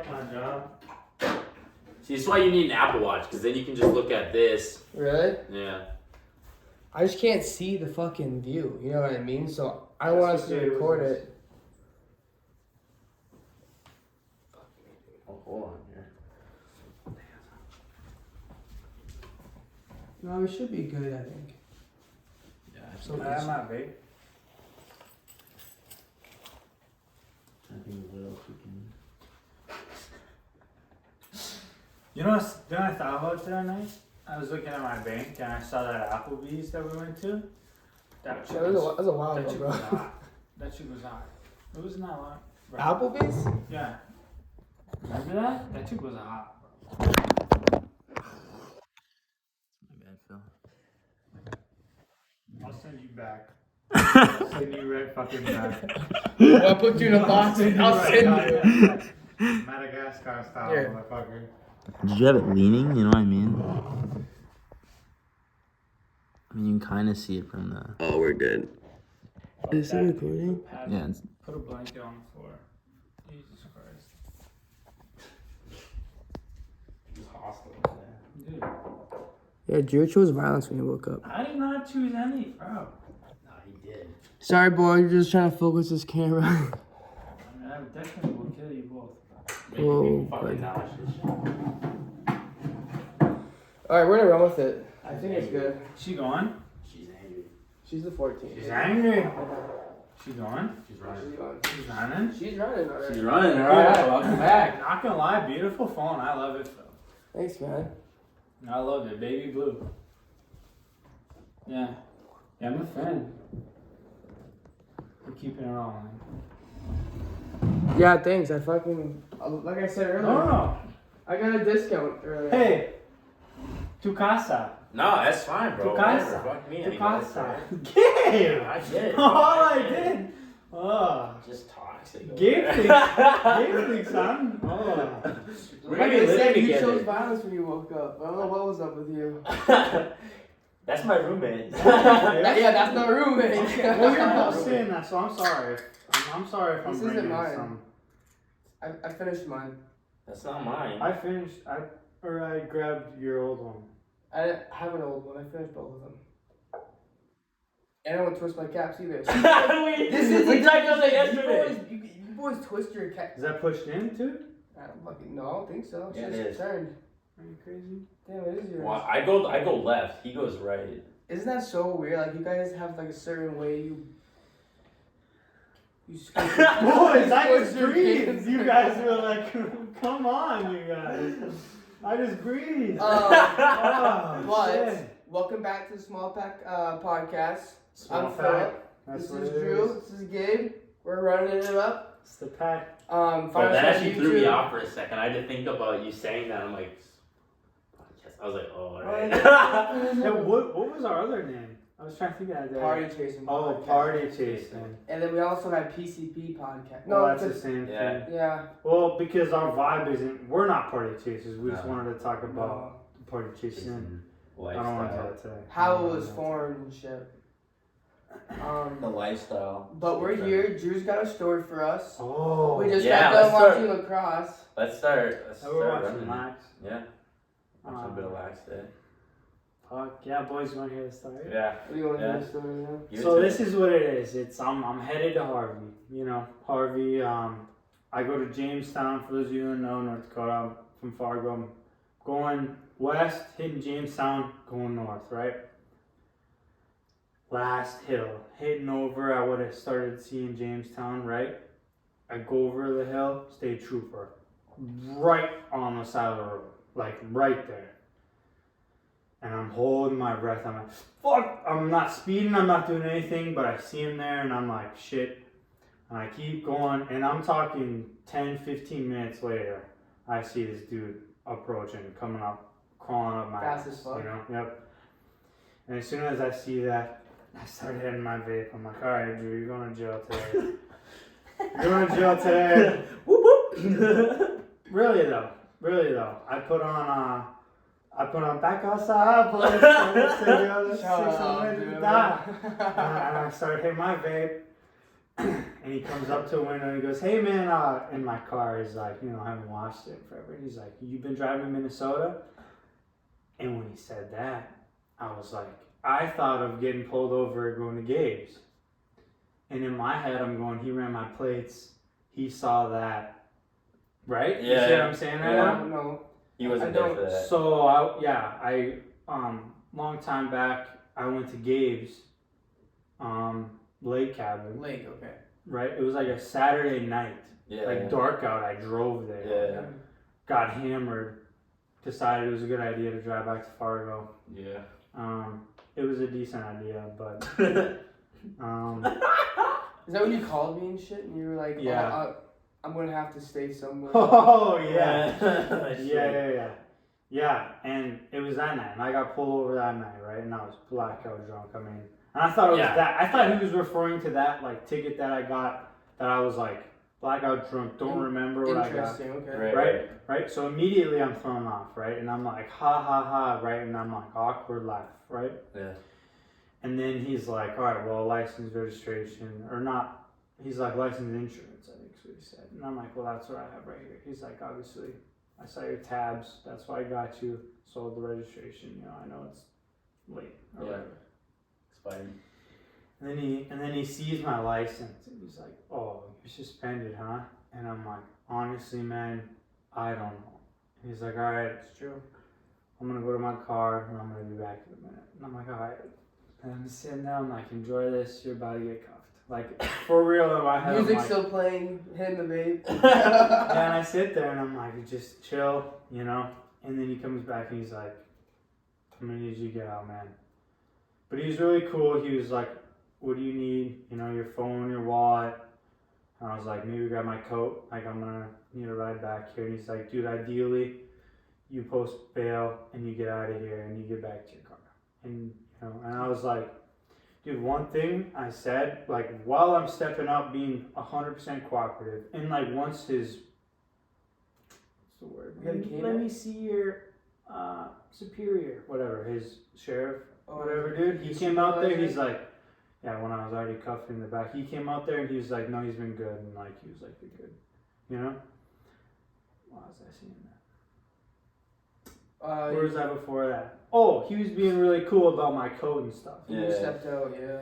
like my job. See, that's why you need an Apple Watch, because then you can just look at this. Really? Yeah. I just can't see the fucking view. You know what I mean? So I want us to record it. Oh, hold on here. No, we should be good, I think. Yeah, So I might be. I think what else we can. You know what I thought about the other night? I was looking at my bank and I saw that Applebee's that we went to. That That was a while that ago, chick bro. was hot. That chick was hot. It was not hot. Bro. Applebee's? Yeah. Remember that? That chick was hot, bro. My bad, Phil. I'll send you back. I'll send you right fucking back. I'll put you in a box and I'll send you. Madagascar style, Here. motherfucker. Did you have it leaning? You know what I mean? I mean, you can kind of see it from the. Oh, we're good. Is it recording? Yeah. It's... Put a blanket on the floor. Jesus Christ. It's hostile Dude, Yeah, Drew chose violence when he woke up. I did not choose any, bro. No, he did. Sorry, boy. You're just trying to focus this camera. I mean, I definitely will kill you both. Whoa, fucking buddy. nauseous. Alright, we're gonna run with it. I think it's good. She going? She's angry. She's the 14. She's angry. She going? She's running. She's gone. She's running? She's running already. She's running. All right. Welcome back. Not gonna lie, beautiful phone. I love it, Phil. Thanks, man. I love it. Baby blue. Yeah. Yeah, I'm a fan. We're keeping it on. Yeah, thanks. I fucking, like I said earlier, No. I got a discount earlier. Hey. Tu casa. No, that's fine, bro. Tu casa. Whatever. Fuck me. Tu I mean, casa. that's Gabe. I get it. All I get it. did. Oh. Just toxic. Gabe thinks, Gabe thinks I'm. Oh. We're Like gonna be I said, living you chose together. violence when you woke up. I don't know what was up with you. That's my roommate. Yeah, that's not roommate. Well, you're both saying that, so I'm sorry. I'm sorry if I'm This bringing isn't mine. some. I finished mine. That's not mine. I finished. I grabbed your old one. I didn't have an old one. I finished both of them. And I won't twist my caps either. we talked about that yesterday. You boys twist your cap. Is that pushed in too? I don't fucking no, I don't think so. It's Yeah, it just is. turned. Are you crazy? Damn, it is yours. Well, I go left. He goes right. Isn't that so weird? Like you guys have like a certain way you Boys, I just breathed. You guys were like, come on, you guys. I just breathed. Oh, but shit. welcome back to the Small Pack podcast. Small I'm pack. Philip. That's This what is it Drew. is. This is Gabe. We're running it up. It's the pack. Find But us that on actually threw me YouTube. off for a second. I had to think about you saying that. I'm like, podcast. I was like, oh, alright. Yeah, what was our other name? I was trying to think of that. Party Chasing. Oh, podcast. Party Chasing. And then we also have PCP podcast. No, that's the because- same Yeah. thing. Yeah. Well, because our vibe isn't, we're not party chasers. We just No. wanted to talk about No. party chasing. I don't want to tell Lifestyle. it today. How it was formed and shit. The lifestyle. But we're here. Drew's got a story for us. Oh, We just Yeah, got done let's start. watching lacrosse. Let's start. so we're watching running. Max. Yeah. Watch a bit of lax day. Fuck yeah, boys, you want to hear the story? Yeah. What do you want to Yeah. hear the story now? Give it So to this me. is what it is. It's I'm headed to Harvey. You know, Harvey. I go to Jamestown. For those of you who know North Dakota, I'm from Fargo. I'm going west, hitting Jamestown, going north, right? Last hill, hitting over. I would have started seeing Jamestown, right? I go over the hill, state trooper, right on the side of the road, like right there. And I'm holding my breath. I'm like, fuck, I'm not speeding, I'm not doing anything, but I see him there and I'm like, shit. And I keep going, and I'm talking 10, 15 minutes later, I see this dude approaching, coming up, crawling up my Fast ass, as fuck. you know? Yep. And as soon as I see that, I start hitting my vape. I'm like, alright, Drew, you're going to jail today. You're going to jail today. Whoop whoop. Really though, I put on Back Outside, boys. And I started hitting my vape. And he comes up to a window and he goes, "Hey man," in my car. He's like, I haven't washed it in forever. He's like, "You've been driving to Minnesota?" And when he said that, I was like, I thought of getting pulled over and going to Gabe's. And in my head, I'm going, he ran my plates. He saw that. Right? You see what I'm saying right now? No. He wasn't there for that. So, I long time back, I went to Gabe's lake cabin. Lake, okay. Right? It was like a Saturday night. Yeah. Dark out. I drove there. Yeah. Got hammered. Decided it was a good idea to drive back to Fargo. Yeah. It was a decent idea, but Is that when you called me and shit, and you were like, Yeah. I'm gonna have to stay somewhere? oh yeah. Shit. Yeah, and it was that night, and I got pulled over that night, right? And I was blackout drunk. I mean, and I thought it was that. I thought he was referring to that ticket that I got. That I was like blackout drunk. Don't remember what I got. Interesting. Okay. Right. So immediately I'm thrown off, right? And I'm like, ha ha ha, right? And I'm like, awkward laugh, right? Yeah. And then he's like, all right, well, license, registration, or not. He's like, license, insurance, I think is what he said. And I'm like, well, that's what I have right here. He's like, obviously, I saw your tabs. That's why I got you. Sold the registration. I know it's late or whatever. Expired. And then he sees my license and he's like, "Oh, you're suspended, huh?" And I'm like, "Honestly, man, I don't know." And he's like, "All right, it's true. I'm gonna go to my car and I'm gonna be back in a minute." And I'm like, "All right." And I'm sitting there. I'm like, "Enjoy this. You're about to get cuffed." Like for real in my head. Music like, still playing, hitting the vape. yeah, and I sit there and I'm like, just chill, And then he comes back and he's like, "I'm gonna need you to get out, man." But he was really cool. He was like, "What do you need? Your phone, your wallet." And I was like, "Maybe grab my coat. Like, I'm gonna need a ride back here." And he's like, "Dude, ideally, you post bail and you get out of here and you get back to your car." And and I was like, "Dude, one thing I said, like, while I'm stepping up, being 100% cooperative, and like once his, what's the word? Let me see your superior, whatever, his sheriff, whatever, dude. He came out there. He's like, yeah, when I was already cuffed in the back, he came out there and he was like, "No, he's been good," and like he was like, "You're good," Why was I seeing that? Where was that before that? Oh, he was being really cool about my coat and stuff. You stepped out, yeah.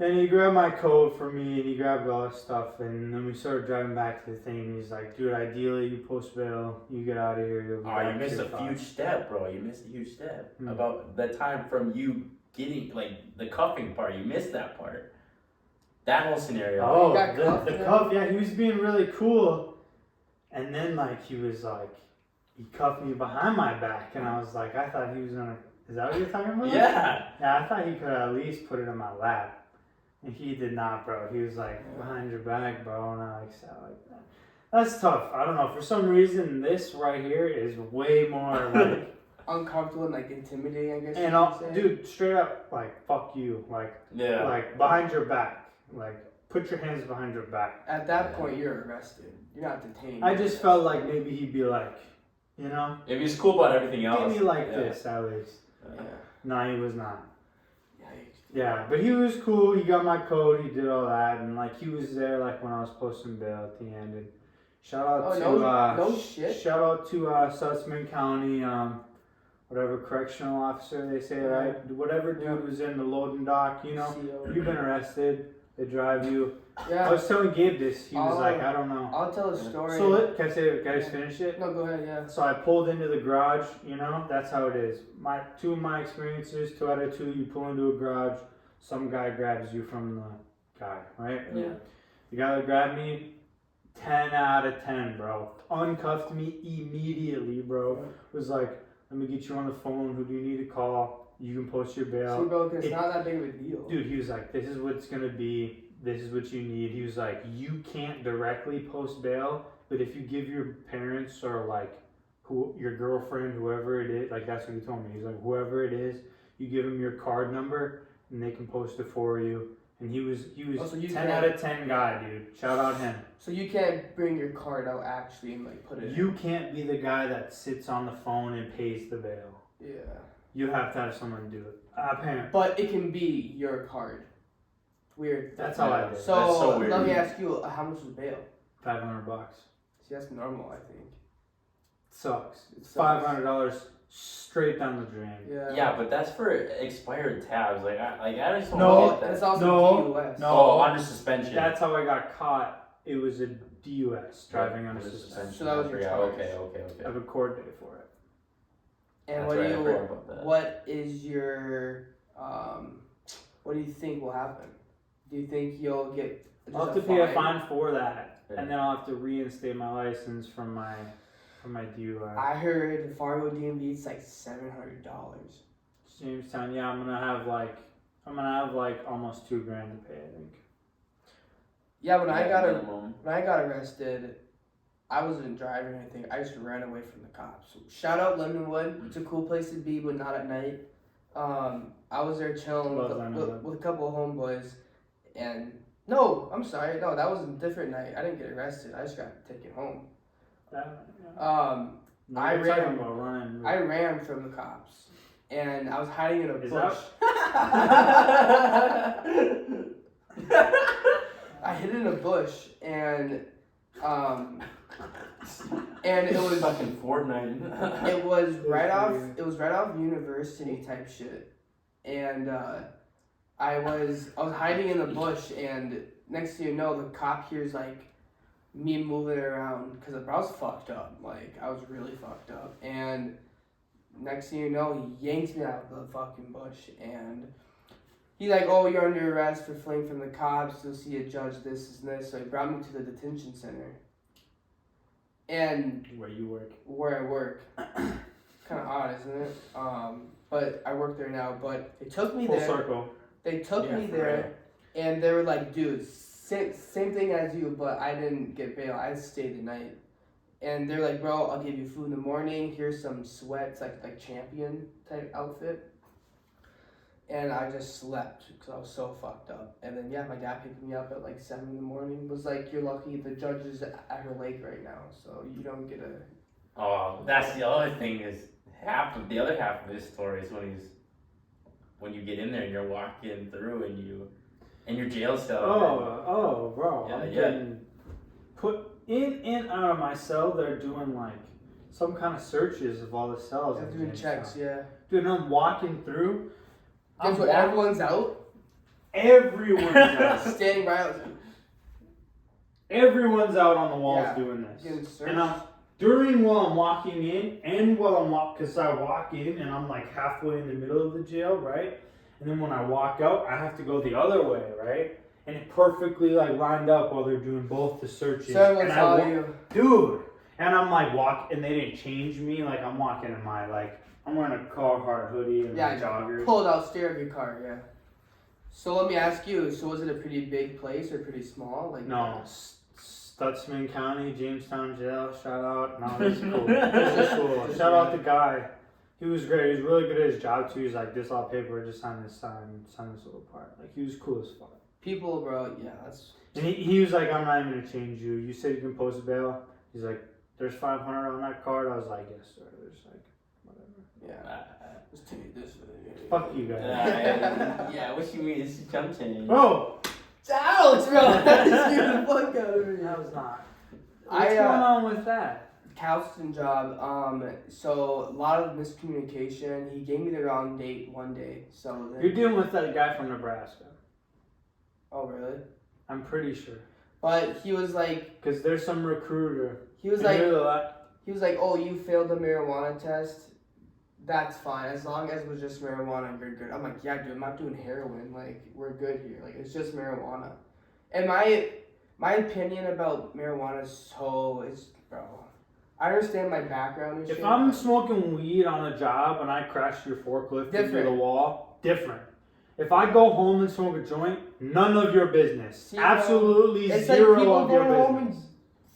And he grabbed my coat for me and he grabbed all this stuff and then we started driving back to the thing and he's like, "Dude, ideally you post bail, you get out of here, you'll be back You missed to a your car." huge step, bro. You missed a huge step. About the time from you getting, the cuffing part. You missed that part. That whole scenario. Oh, got cuffed, the cuff, yeah, he was being really cool. And then he was like, he cuffed me behind my back and I was like, I thought he was gonna, is that what you're talking about? Yeah. Yeah, I thought he could at least put it in my lap. And he did not, bro. He was like, "Behind your back, bro," and I sound like that. That's tough. I don't know. For some reason, this right here is way more like uncomfortable and intimidating, I guess. And dude, straight up, fuck you, behind your back, put your hands behind your back. At that point, you're arrested. You're not detained. I just felt like maybe he'd be like, if he's cool about everything else. Give me this at least. Yeah. No, he was not. Yikes. Yeah, but he was cool. He got my code. He did all that, and he was there when I was posting bail at the end. And shout out shout out to Sussman County, whatever correctional officer they say, right? Whatever dude was in the loading dock, you've been arrested. They drive you. Yeah. I was telling Gabe this. He was like, I don't know. I'll tell a story. So can I finish it? No, go ahead. Yeah. So I pulled into the garage. That's how it is. Two of my experiences. 2 out of 2. You pull into a garage. Some guy grabs you from the guy, right? Yeah. The guy that grabbed me, 10 out of 10, bro. Uncuffed me immediately, bro. Was like, "Let me get you on the phone. Who do you need to call? You can post your bail." See, bro, it's not that big of a deal. Dude, he was like, "This is what it's going to be. This is what you need." He was like, "You can't directly post bail, but if you give your parents or your girlfriend, whoever it is," that's what he told me. He's like, "Whoever it is, you give them your card number and they can post it for you." And he was 10 out of 10 guy, dude. Shout out him. So you can't bring your card out actually and put it You can't be the guy that sits on the phone and pays the bail. Yeah. You have to have someone do it. Apparently. But it can be your card. Weird. That's how I did. So, That's so weird. let me ask you, how much was bail? $500. See, that's normal, I think. Sucks. It It's sucks. $500 straight down the drain. Yeah. Yeah, but that's for expired tabs. I just don't No, get that. It's also No, DUS. no. Oh, under suspension. That's how I got caught. It was a DUS, driving under suspension. So that was your Yeah, charge. okay. I have a court date for it. And That's what right, do I you? forgot about that. What is your? What do you think will happen? Do you think you'll get? Just I'll have to pay a fine for that, and then I'll have to reinstate my license from my DUI. I heard the Fargo DMV it's like $700. Jamestown, yeah, I'm gonna have like almost $2,000 to pay, I think. Yeah, when I got minimum. arrested, I wasn't driving or anything. I just ran away from the cops. Shout out Lindenwood. It's a cool place to be, but not at night. I was there chilling Love Lindenwood. with a couple of homeboys, and no, I'm sorry, no, that was a different night. I didn't get arrested. I just got taken home. No, I you're talking ran- about running. I ran from the cops, and I was hiding in a Is bush. I hid in a bush, and it was fucking Fortnite. it was right off university type shit, and I was hiding in the bush, and next thing you know, the cop hears like me moving around because I was fucked up, like I was really fucked up, and next thing you know, he yanks me out of the fucking bush, and he's like, "Oh, you're under arrest for fleeing from the cops. You'll see a judge. This and this." So he brought me to the detention center, and Where you work. where I work. Kind of odd, isn't it? But I work there now. But they took me Full there. circle. They took Yeah, me for there, and they were like, "Dude, same thing as you, but I didn't get bail. I stayed the night." And they're like, "Bro, I'll give you food in the morning. Here's some sweats, like champion type outfit." And I just slept because I was so fucked up. And then my dad picked me up at like 7 in the morning. Was like, "You're lucky the judge is at her lake right now, so you don't get a." Oh, that's the other thing is the other half of this story is when you get in there and you're walking through and your jail cell. Oh, bro. Yeah, I'm yeah. getting put in and out of my cell. They're doing like some kind of searches of all the cells. They're in doing Jamestown. checks, yeah. Dude, I'm walking through. Guess what? Everyone's out. Everyone's out. Standing right out. Everyone's out on the walls Yeah. doing this. Getting searched. And while I'm walking in, and while I'm because I walk in and I'm like halfway in the middle of the jail, right? And then when I walk out, I have to go the other way, right? And it perfectly like lined up while they're doing both the searches. So everyone and saw I you. dude. And I'm like and they didn't change me. Like I'm walking in my I'm wearing a Carhartt hoodie and my joggers. Pulled out stair of your car, yeah. So let me ask you, so was it a pretty big place or pretty small? Like No, Stutzman County, Jamestown Jail. Shout out. No, this is cool. This is cool. Shout out the guy. He was great. He was really good at his job too. He's like, "This all paper. Just sign this little part." Like he was cool as fuck. People, bro, yeah, that's. And he was like, "I'm not even gonna change you. You said you can post bail." He's like, "There's 500 on that card." I was like, "Yes, sir." There's like, whatever. Yeah. Let's take this. Fuck you guys. Yeah, what you mean? It's chump change. Bro, Ouch, bro! That scared the fuck out of me. that was not. I, What's going on with that? Calston job. So a lot of miscommunication. He gave me the wrong date one day. So then, You're dealing with that guy from Nebraska. oh really? I'm pretty sure. But he was like, Because there's some recruiter. he was And like, you're the "Oh, you failed the marijuana test. That's fine. As long as it was just marijuana, you're good." I'm like, "Yeah, dude, I'm not doing heroin. Like, we're good here. Like, it's just marijuana." And my opinion about marijuana is bro. I understand my background and shit. If I'm smoking weed on a job and I crash your forklift into Different. the wall, different. If I go home and smoke a joint, none of your business. See, bro, Absolutely it's like zero people of your going home and business.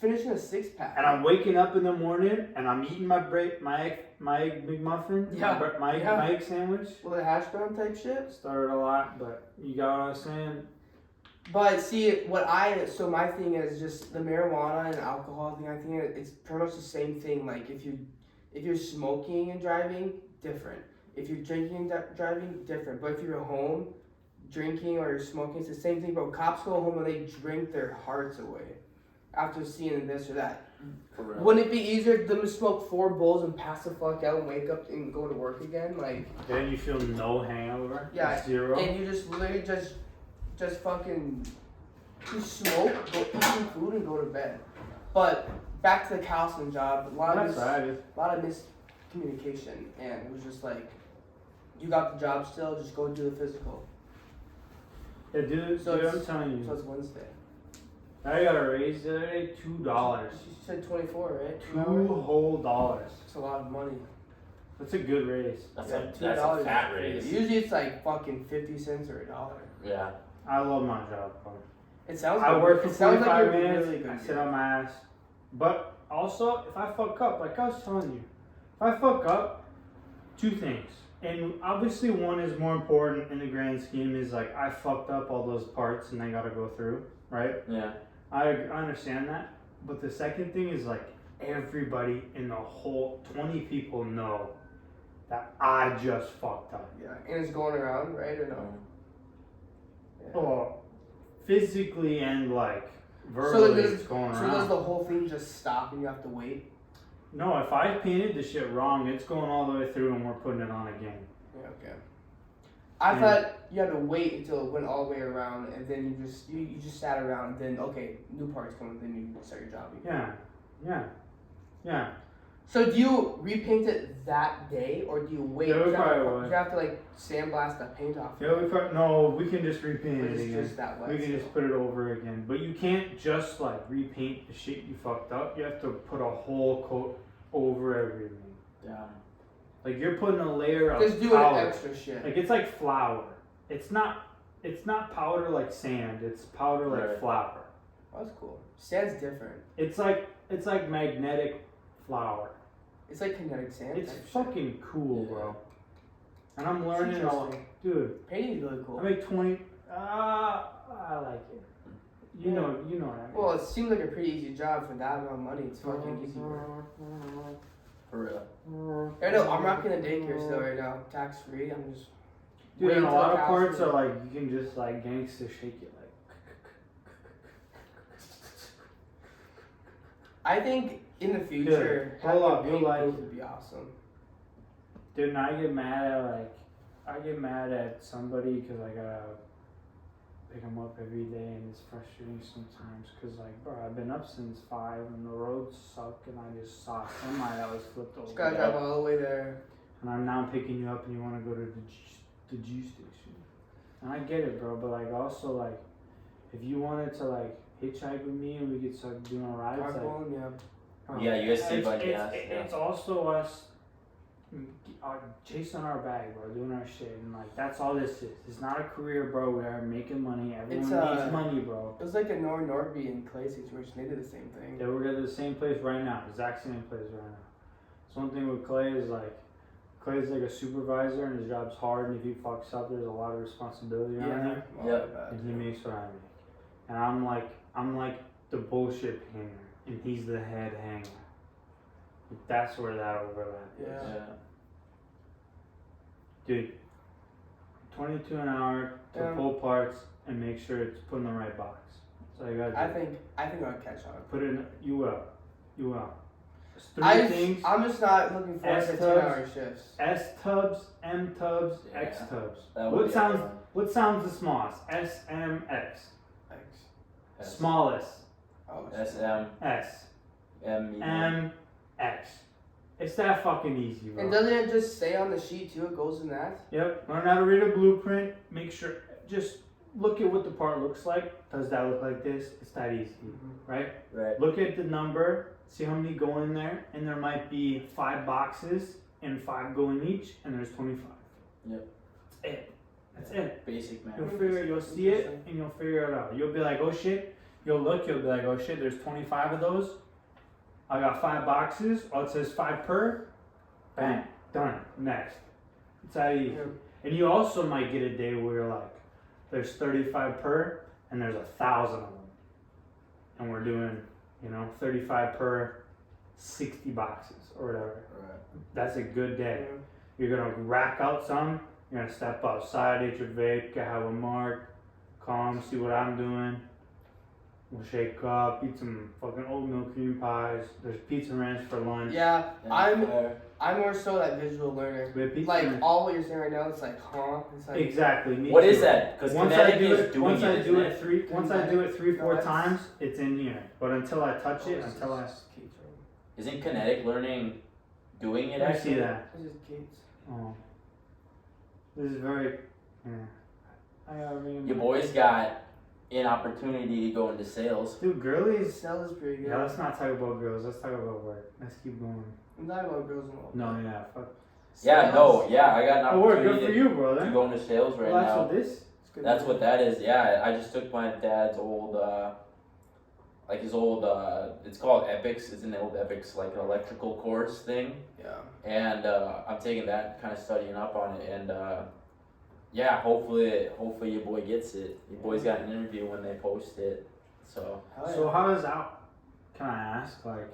finishing a 6-pack. And I'm waking up in the morning and I'm eating my egg McMuffin, Yeah, my yeah. egg sandwich. with a hash brown type shit. Started a lot, but you got what I'm saying? But see, so my thing is just the marijuana and alcohol thing. I think it's pretty much the same thing. Like if you're smoking and driving, different. If you're drinking and driving, different. But if you're home, drinking or you're smoking, it's the same thing, bro. Cops go home and they drink their hearts away after seeing this or that. For real. Wouldn't it be easier for them to smoke 4 bowls and pass the fuck out and wake up and go to work again? Like, Then you feel no hangover. Yeah, Zero. and you just literally just fucking just smoke, go eat some food and go to bed. But back to the counseling job, a lot of miscommunication, and it was just like, you got the job still, just go do the physical. Yeah, dude, So dude, I'm it's- telling you. So it's Wednesday. I got a raise the other day, $2. She said 24, right? $2 It's a lot of money. That's a good raise. That's Yeah, a $2 fat is raise. crazy. Usually it's like fucking 50 cents or $1. Yeah. I love my job, bro. It sounds. I good. work for It sounds 45 like you're minutes, really good. I sit on my ass. But also, if I fuck up, like I was telling you, if I fuck up, 2 things. And obviously one is more important in the grand scheme is like I fucked up all those parts and I gotta go through, right? Yeah. I understand that. But the second thing is like everybody in the whole 20 people know that I just fucked up. Yeah, and it's going around, right or no? Yeah. Oh, physically and like So verbally does, it's going so around. does the whole thing just stop and you have to wait? No, if I painted the shit wrong, it's going all the way through and we're putting it on again. Yeah, okay. I Yeah. thought you had to wait until it went all the way around and then you just sat around and then okay, new parts come and then you start your job again. Yeah. So do you repaint it that day or do you wait? Yeah, we Do you have to- probably would. do you have to like sandblast that paint off? Yeah, we can just repaint Or it it's again. just that wet. We can still? just put it over again. But you can't just like repaint the shit you fucked up. You have to put a whole coat over everything. Yeah. Like you're putting a layer of Just doing powder. extra shit. Like it's like flour. It's not powder like sand. It's powder like Right. flour. Oh, that's cool. Sand's different. It's like magnetic flour. It's like kinetic sand. It's type shit. fucking cool, bro. And I'm It's learning all, interesting. dude. Painting's really cool. I make 20. I like it. You know what I mean. Well, it seems like a pretty easy job for that amount of money. It's fucking easy work. For real. I know, I'm rocking a daycare still right now, tax free. I'm just. Dude, waiting and a till lot the of cows parts do it. are like you can just like gangster shake it like. I think in the future, Dude, having hold a up, you'll paint like booth it. would be awesome. Dude, and I get mad at somebody because I gotta pick them up every day, and it's frustrating sometimes. Cause like, bro, I've been up since 5, and the roads suck, and I just saw a semi that was flipped Just over, gotta drive all the way there. and I'm now picking you up, and you want to go to the G station, and I get it, bro. But like, also like, if you wanted to like hitchhike with me and we could start doing rides, like. Carpooling, yeah. Yeah, you guys save on it's, gas, it's, yeah. it's also us chasing our bag, bro, doing our shit, and like that's all this is. It's not a career, bro. We are making money. Everyone It's, needs money, bro. It was like a Norby and Clay situation. They did the same thing. Yeah, we're at the same place right now, exact same place right now. So one thing with Clay is like, Clay's like a supervisor, and his job's hard. And if he fucks up, there's a lot of responsibility on Yeah. him, well, Yep. bad. and he makes what I make. And I'm like the bullshit hanger, and he's the head hanger. That's where that overlap is. Yeah. Yeah. Dude, 22 an hour to Yeah. pull parts and make sure it's put in the right box. So you gotta do. I think I'll catch on. Put it in. You will. It's 3 things: I'm just not looking forward to S-tubs. 10-hour shifts. S tubs, M tubs, X Yeah. tubs. That would What be sounds? everyone. What sounds the smallest? S, M, X. Thanks. S- Smallest. Oh, SM, S, M, medium. M, X. It's that fucking easy, bro. And doesn't it just say on the sheet too? It goes in that. Yep. Learn how to read a blueprint. Make sure. Just look at what the part looks like. Does that look like this? It's that easy, right? Right. Look at the number. See how many go in there, and there might be 5 boxes, and 5 go in each, and there's 25. Yep. That's it. That's it. Basic You'll man. you'll see it, and you'll figure it out. You'll be like, oh shit. You'll look. You'll be like, oh shit. There's 25 of those. I got 5 boxes. Oh, it says 5 per. Bang. Done. Next. It's that easy. Yeah. And you also might get a day where you're like, there's 35 per, and there's 1,000 of them. And we're doing, 35 per 60 boxes or whatever. Right. That's a good day. Yeah. You're gonna rack out some, You're gonna step outside, eat your vape, get have a mark, calm, see what I'm doing. We'll shake up, eat some fucking oatmeal cream pies. There's pizza ranch for lunch. Yeah, Yeah. I'm more so that visual learner. We have pizza Like ranch. all what you're saying right now, it's like, huh? It's like, Exactly. Me What too. is that? Because Once I Kinetic do is it, doing once it, I isn't do it? it three, once I do it three, No, four that's- times, it's in here. But until I touch it, this until I is Kate's room. Isn't Kinetic Learning doing it let me actually? see that. This is Kate's. Oh, this is very. Yeah. I gotta read Your my- boys got an opportunity to go into sales. Dude, girlies. Cell is pretty good. Yeah, let's not talk about girls. Let's talk about work. Let's keep going. I'm talking about girls and all. No, yeah, fuck. Yeah, Sales, no, yeah, I got an Oh, work. Good opportunity for you, to brother. go into sales right Well, that's now. what this. it's good. That's what that is. Yeah, I just took my dad's old, like his old, it's called Epics. It's an old Epics, like an electrical course thing. Yeah. And I'm taking that, kind of studying up on it. And yeah, hopefully your boy gets it. Your boy's got an interview when they post it. So Hell yeah. So how does that? Can I ask? Like,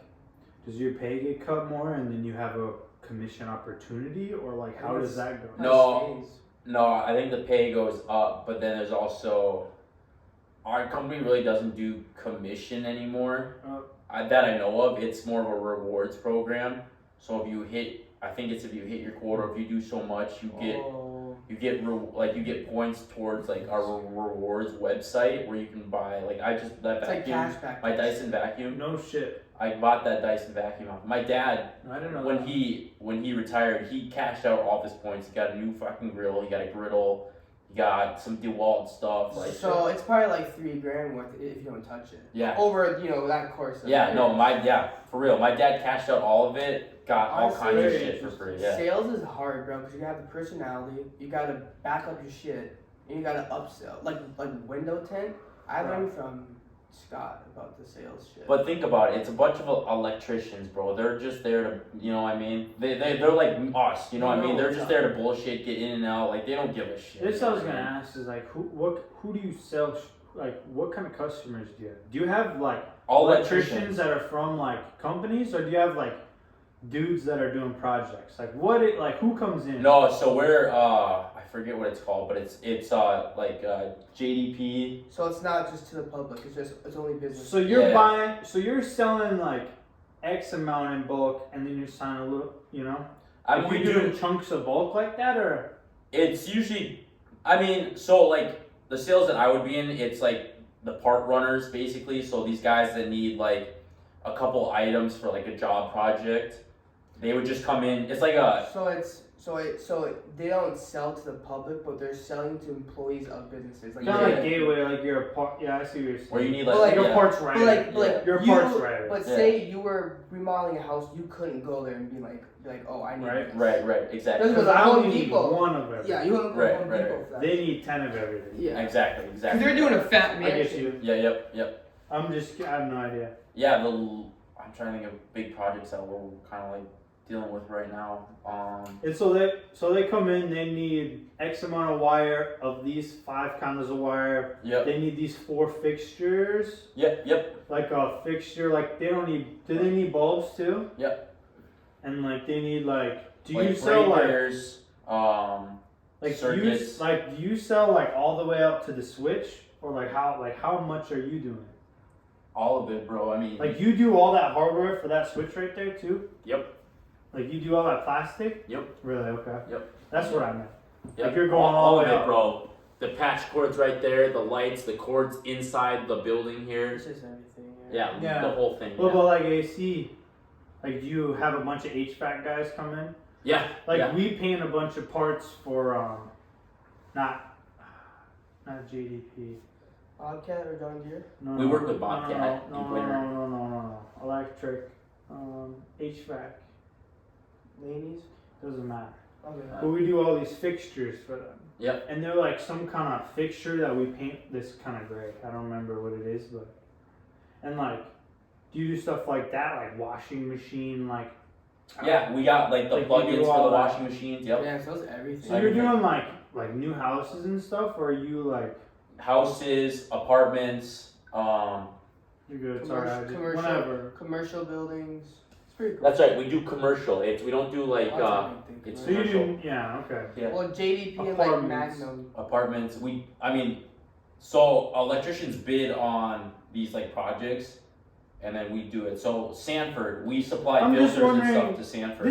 does your pay get cut more, and then you have a commission opportunity, or like how does that go? No. No, I think the pay goes up, but then there's also our company really doesn't do commission anymore. That I know of. It's more of a rewards program. So if you hit, I think it's if you hit your quota, if you do so much, you get you get points towards like our rewards website where you can buy like I just that It's like vacuum, cashback. my Dyson vacuum. No shit. I bought that Dyson vacuum off. My dad, I didn't know when that. he retired, he cashed out all of his points. He got a new fucking grill. He got a griddle. He got some DeWalt stuff. Like So it's probably like $3,000 worth if you don't touch it. yeah, Over that course. yeah. No, for real. My dad cashed out all of it. Got all Honestly, kinds of very shit for free. Yeah. Sales is hard, bro, because you have the personality, you gotta back up your shit, and you gotta upsell. Like window tint, I learned from Scott about the sales shit. But think about it. It's a bunch of electricians, bro. They're just there to, you know what I mean? They're like us, you know what I mean? They're just there to bullshit, get in and out. Like, they don't give a shit. This I was gonna ask is like who do you sell? Like what kind of customers do you have? Do you have like All electricians that are from like companies, or do you have like dudes that are doing projects? Like who comes in? No, so we're, I forget what it's called, but it's like JDP. So it's not just to the public, it's only business. So you're Yeah. buying. So you're selling like X amount in bulk, and then you're selling a little. You know, I Like, mean, you we doing do, chunks of bulk like that, or it's usually, I mean, so like the sales that I would be in, it's like the part runners basically. So these guys that need like a couple items for like a job project, they would just come in. It's like a, So they don't sell to the public, but they're selling to employees of businesses. Like kind of Yeah. like gateway, like you're a part. Yeah, I see what you're saying. where you need But like, like You're a yeah. parts But writer. like You're a you, parts writer. But Yeah. say you were remodeling a house, you couldn't go there and be like, oh, I need Right. this. Right, exactly. Because Because I Home only need Depot. one of everything. Yeah, you want to go Right, to Home right, Depot for that. They need 10 of everything. Yeah. Exactly. Because they're doing a fat I mansion. get you. Yeah, yep. I have no idea. Yeah, I'm trying to think of big projects that we're kind of like dealing with right now. And so they come in. They need X amount of wire of these 5 kinds of wire. Yep. They need these 4 fixtures. Yep. Like a fixture. Like they don't need. Do they need bulbs too? Yep. And like they need like. Do like you sell like breakers, do circuits. you sell like all the way up to the switch, or like how much are you doing? all of it, bro. I mean, Like you do all that hardware for that switch right there too? Yep. Like you do all that plastic? Yep. Really? Okay. Yep. That's what I meant. Yep. Like you're going all the way of it, up. bro. The patch cords right there, the lights, the cords inside the building here. It's just everything. Yeah, Yeah. the whole thing. Well, Yeah. but like AC, like do you have a bunch of HVAC guys come in? Yeah. Like yeah. we paint a bunch of parts for not JDP. Bobcat or John Deere? No, We no, work with no, Bobcat No, in no, winter. no. Electric, HVAC, Laney's? doesn't matter. Okay. But we do all these fixtures for them. Yep. And they're like some kind of fixture that we paint this kind of gray. I don't remember what it is, but and like, do you do stuff like that, like washing machine, like? Yeah, we got like the Like, you plugins do for all the that. washing machines. Yep. Yeah, so it's everything. So you're doing like new houses and stuff, or are you like? Houses, apartments. You're good. Sorry, I just, Commercial- whatever. Commercial buildings. Pretty cool. That's right. We do commercial. We don't do like Lots of big things, it's So you right? do, yeah, okay. yeah. Well, JDP and like Apartments. Magnum. apartments. So electricians bid on these like projects, and then we do it. So Sanford, we supply I'm just filters and stuff wondering, to Sanford.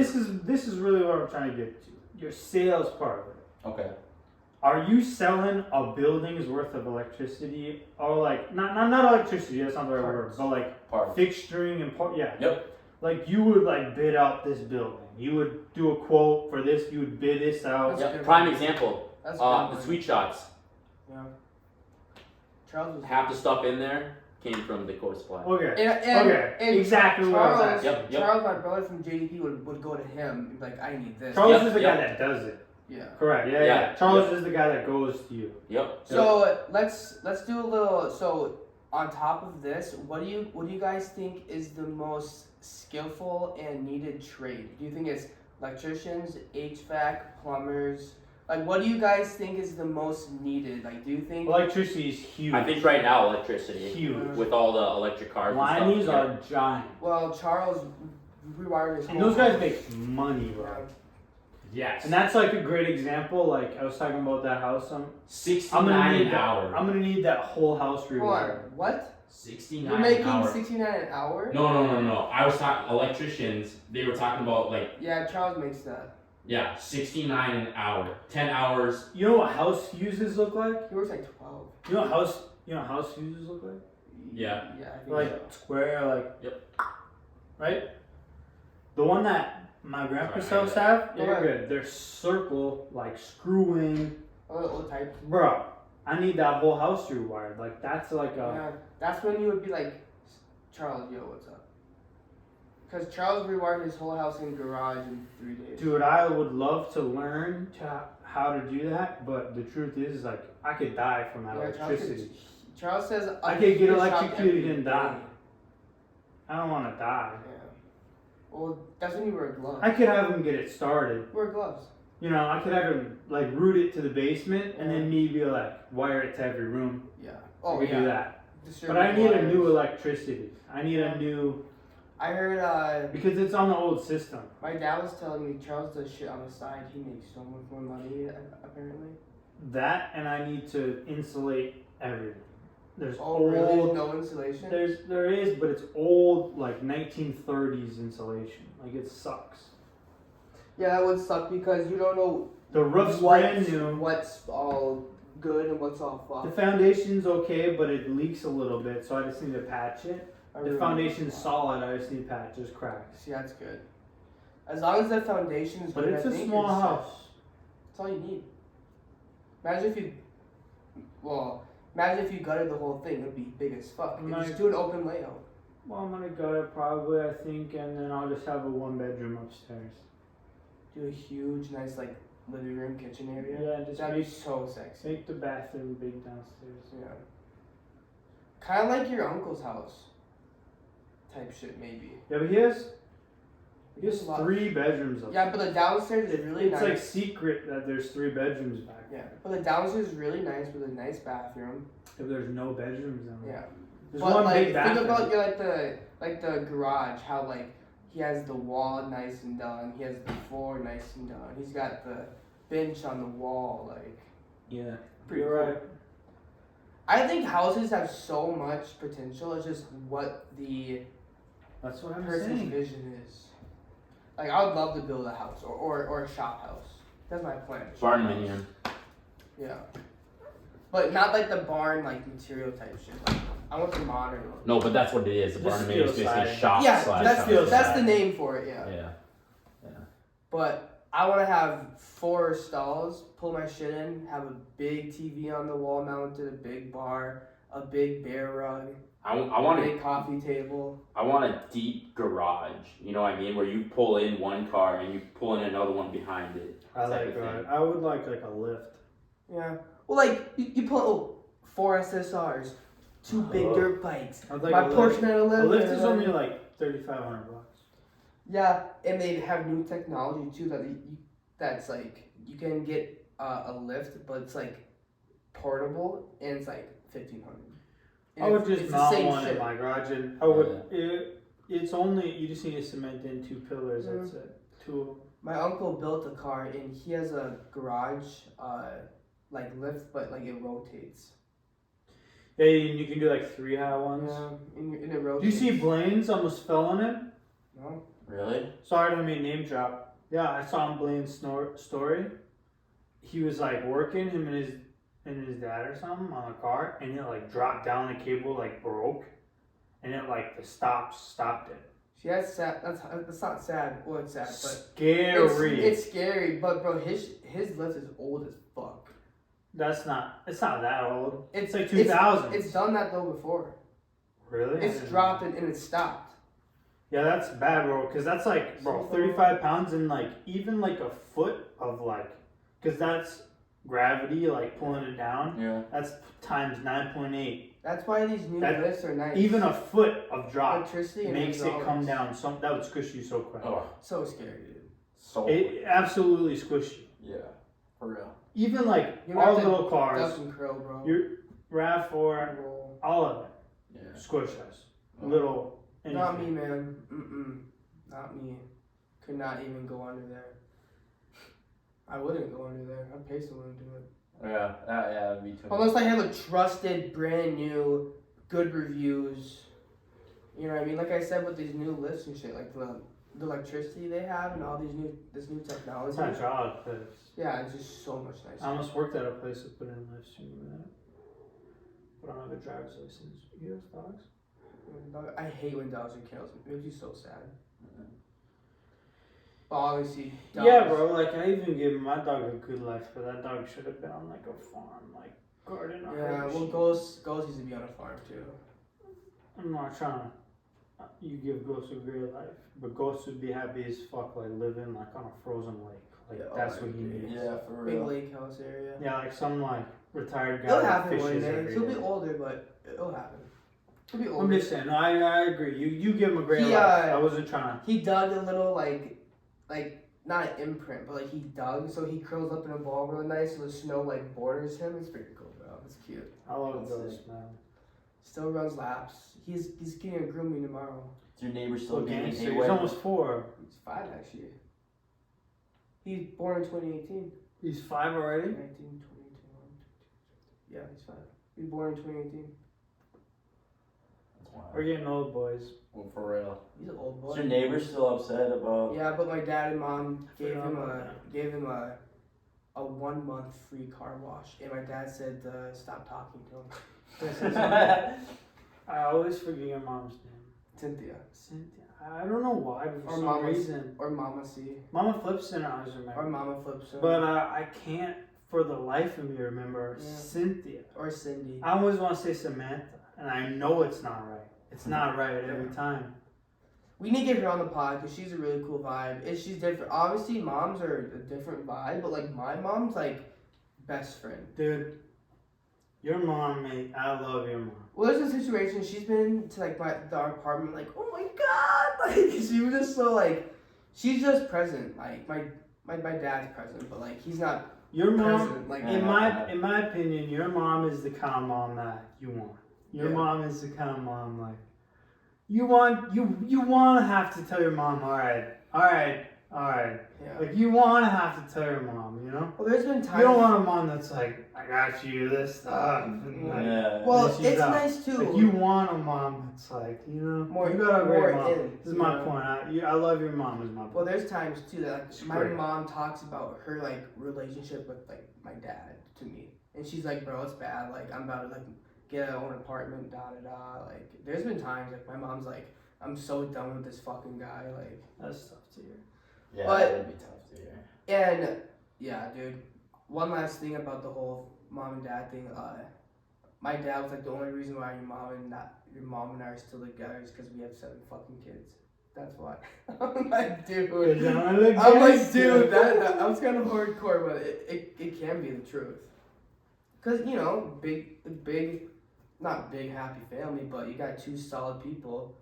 This is really what I'm trying to get to. Your sales part of it. Okay. Are you selling a building's worth of electricity, or like not electricity? That's not the right word, Parts. but like Part. fixturing and part. Yeah. Yep. Like you would like bid out this building. You would do a quote for this. You would bid this out. That's Yep. good. Prime example. That's The good. Sweet Shots. Yeah. Charles was. Half the stuff in there came from Decor Supply. Okay. And Okay, and exactly what I was Charles, asking. Yep. Charles, my brother from JDP, would go to him and be like, I need this. Charles Yep, is the yep. guy that does it. Yeah. Correct. Yeah. Yeah, Charles is the guy that goes to you. Yep. So let's do a little. So on top of this, what do you guys think is the most skillful and needed trade? Do you think it's electricians, HVAC, plumbers? Like, what do you guys think is the most needed? Like, do you think? Electricity is huge. I think right now electricity Huge. with all the electric cars. and Lineys stuff. are giant, Well, Charles rewired his. and whole those guys house. make money, bro. Yeah. Yes. And that's like a great example. Like I was talking about that house. I'm gonna 69 need an that. hour. I'm gonna need that whole house Hold rewired. on. What? 69 You're making an hour. 69 an hour? No. I was talking electricians. They were talking about like Yeah, Charles makes that. 69 an hour. 10 hours. You know what house fuses look like? He works like 12. You know what house fuses look like? Yeah. Yeah, I think Like so. square, like Yep. right? The one that my grandpa's Sorry, house have, Go you're ahead. good. They're circle, like screwing. Old type. Bro, I need that whole house rewired. Like that's like a Yeah, that's when you would be like, Charles, yo, what's up? Because Charles rewired his whole house and garage in 3 days. dude. I would love to learn how to do that, but the truth is like I could die from that Yeah, electricity. Charles says I could get he gets electrocuted shocked and every die. day. I don't want to die. Yeah. Well, that's when you wear gloves. I could have him get it started. Wear gloves. You know, I could have him like route it to the basement and then me be like wire it to every room. Yeah. I Oh could yeah. do that. Distribute But I need a wires. new electricity. I need a new I heard because it's on the old system. my dad was telling me Charles does shit on the side. He makes so much more money apparently. That and I need to insulate everything. There's Oh really? old. No insulation? There is, but it's old like 1930s insulation. Like it sucks. Yeah, that would suck because you don't know The roof's what's, brand new. what's all good and what's all The fucked. foundation's okay, but it leaks a little bit, so I just need to patch it. I The really- foundation's solid, I just need to patch just cracks. See, that's good. As long as the foundation is But good, it's I a think small you're set. house. That's all you need. Imagine if you gutted the whole thing. It'd be big as fuck. You Nice. just do an open layout. Well, I'm gonna gut it probably, I think, and then I'll just have a 1-bedroom upstairs. Do a huge, nice like living room, kitchen area. Yeah, just That'd be make, so sexy. make the bathroom big downstairs. Yeah. Kind of like your uncle's house. Type shit, maybe. Yeah, but he has There's a lot- 3 bedrooms upstairs. Yeah, but the downstairs is really it's nice. like secret that there's 3 bedrooms back there. Yeah, but the downstairs is really nice with a nice bathroom. If there's no bedrooms in there. Yeah. There's But one like, big think bathroom. about your the garage. How like he has the wall nice and done. He has the floor nice and done. He's got the bench on the wall. Like Yeah. pretty You're cool. right. I think houses have so much potential. It's just what the That's what I'm person's saying. vision is. Like I would love to build a house or a shop house. That's my plan. Barnuminium. Yeah. But not like the barn like material type shit. Like, I want the modern one. No, but that's what it is. The Just barnuminium is steel basically siding. shop Yeah, slash that's house. that's the name for it. Yeah. Yeah. But I want to have 4 stalls, pull my shit in, have a big TV on the wall mounted, a big bar, a big bear rug, I a want big coffee table. a deep garage. You know what I mean? Where you pull in one car and you pull in another one behind it. I type like of thing. that. I would like a lift. Yeah. Well, like, you pull 4 SSRs, 2 big Oh. dirt bikes, I'd like my a Porsche lift. 911. A lift is and only then- like $3,500. Yeah, and they have new technology too that's like, you can get a lift, but it's like portable, and it's like $1,500. And I would it's just the mount same one shit. in my garage, and I would. It's only you just need to cement in 2 pillars. Yeah. That's it. 2 of them. My uncle built a car and he has a garage, like lift, but like it rotates. Yeah, you can do like 3 high ones. Yeah, and it Do rotates. you see Blaine's almost fell on him? No. Really? Sorry to mean name drop. Yeah, I saw him Blaine's story. He was like working him and his dad or something on a car, and it like dropped down. The cable like broke, and it like the stopped it. See, that's sad. That's not sad. Well, it's sad, but Scary. it's scary. But bro, his lift is old as fuck. It's not that old. It's like 2000. It's done that though before. Really? It's dropped and it stopped. Yeah, that's bad, bro. Cause that's like, bro, 35 pounds and like even like a foot of like, cause that's gravity like pulling it down. Yeah. That's times 9.8. That's why these new That- lifts are nice. Even a foot of drop electricity and makes it come hydraulics. down. That would squish you so quick. Oh, So scary, dude. so. It absolutely squish you. Yeah. For real. Even like You our have to little cars, Duck and curl, bro. your RAV4, Roll. all of it Yeah. squish us. Little anything. Not me, man. Not me. Could not even go under there. I wouldn't go under there. I'd pay someone to do it. Yeah, me too. Unless I have a trusted, brand new, good reviews. You know what I mean? Like I said with these new lifts and shit, like the electricity they have and all this new technology. It's not job, but Yeah, it's just so much nicer. I almost worked at a place that put in lifts. You remember that? But I don't have a driver's license. You have dogs? I hate when dogs are killed. It makes you so sad. But obviously, dogs, Yeah, bro. Like I even gave my dog a good life, but that dog should have been on like a farm, like garden. Or Yeah, well, sheep. Ghost used to be on a farm too. I'm not trying to. You give Ghost a great life, but Ghost would be happy as fuck, like living like on a frozen lake. Like Yeah, that's oh what he my needs. Yeah, for Big real. lake house area. Yeah, like some like retired guy It'll that happen one fishes day. every He'll be day. older, but it'll happen. He'll be I'm older. just saying. No, I agree. You give him a great He, life. I wasn't trying to. He dug a little like not an imprint, but like he dug, so he curls up in a ball really nice, so the snow like borders him. It's pretty cool, bro. It's cute. I love That's Ghost, man. Still runs laps. He's getting a grooming tomorrow. Is your neighbor still So getting gangster. hay He's way? almost 4. He's 5 actually. He's born in 2018. He's 5 already. 19, 20, 21. Yeah, he's 5. He was born in 2018. That's wild. We're getting old, boys. Well, for real. He's an old boy. Is your neighbor still upset about? Yeah, but my dad and mom gave forgot him about a 1 month free car wash, and my dad said stop talking to him. I always forget your mom's name. Cynthia Cynthia. I don't know why, but for Or some Mama's- reason. or Mama C Mama Flipson, I always or remember. Mama Flipson But I can't, for the life of me, remember Yeah. Cynthia. or Cindy. I always want to say Samantha, and I know it's not right. It's not right every time. We need to get her on the pod because she's a really cool vibe. She's different. Obviously, moms are a different vibe, but like my mom's like best friend. Dude, your mom, mate, I love your mom. Well, there's a situation she's been to like our apartment, like oh my god, like she was just so like she's just present. Like my dad's present, but like he's not Your mom, present. Like in my opinion, your mom is the kind of mom that you want. Your Yeah. mom is the kind of mom like you want to have to tell your mom, all right. yeah. Like you want to have to tell your mom, you know. Well, there's been times. You don't want a mom that's like, I got you this stuff. And like, Yeah. Well, and she's it's out. nice too. Like you want a mom that's like, you know, More- you got a more great mom. in, This is you my know? point. I love your mom. Is my point. Well, there's times too that It's like, my great. mom talks about her like relationship with like my dad to me, and she's like, "Bro, it's bad. Like I'm about to like get our own apartment. Da da da." Like there's been times like my mom's like, "I'm so done with this fucking guy." Like, That's tough to hear. Yeah, But- that would be tough to hear. and yeah, dude. One last thing about the whole mom and dad thing. My dad was like, the only reason why your mom and I are still together is because we have 7 fucking kids. That's why. I'm like, dude. I'm like, dude, that was kind of hardcore, but it can be the truth. Cause you know, big, not big happy family, but you got 2 solid people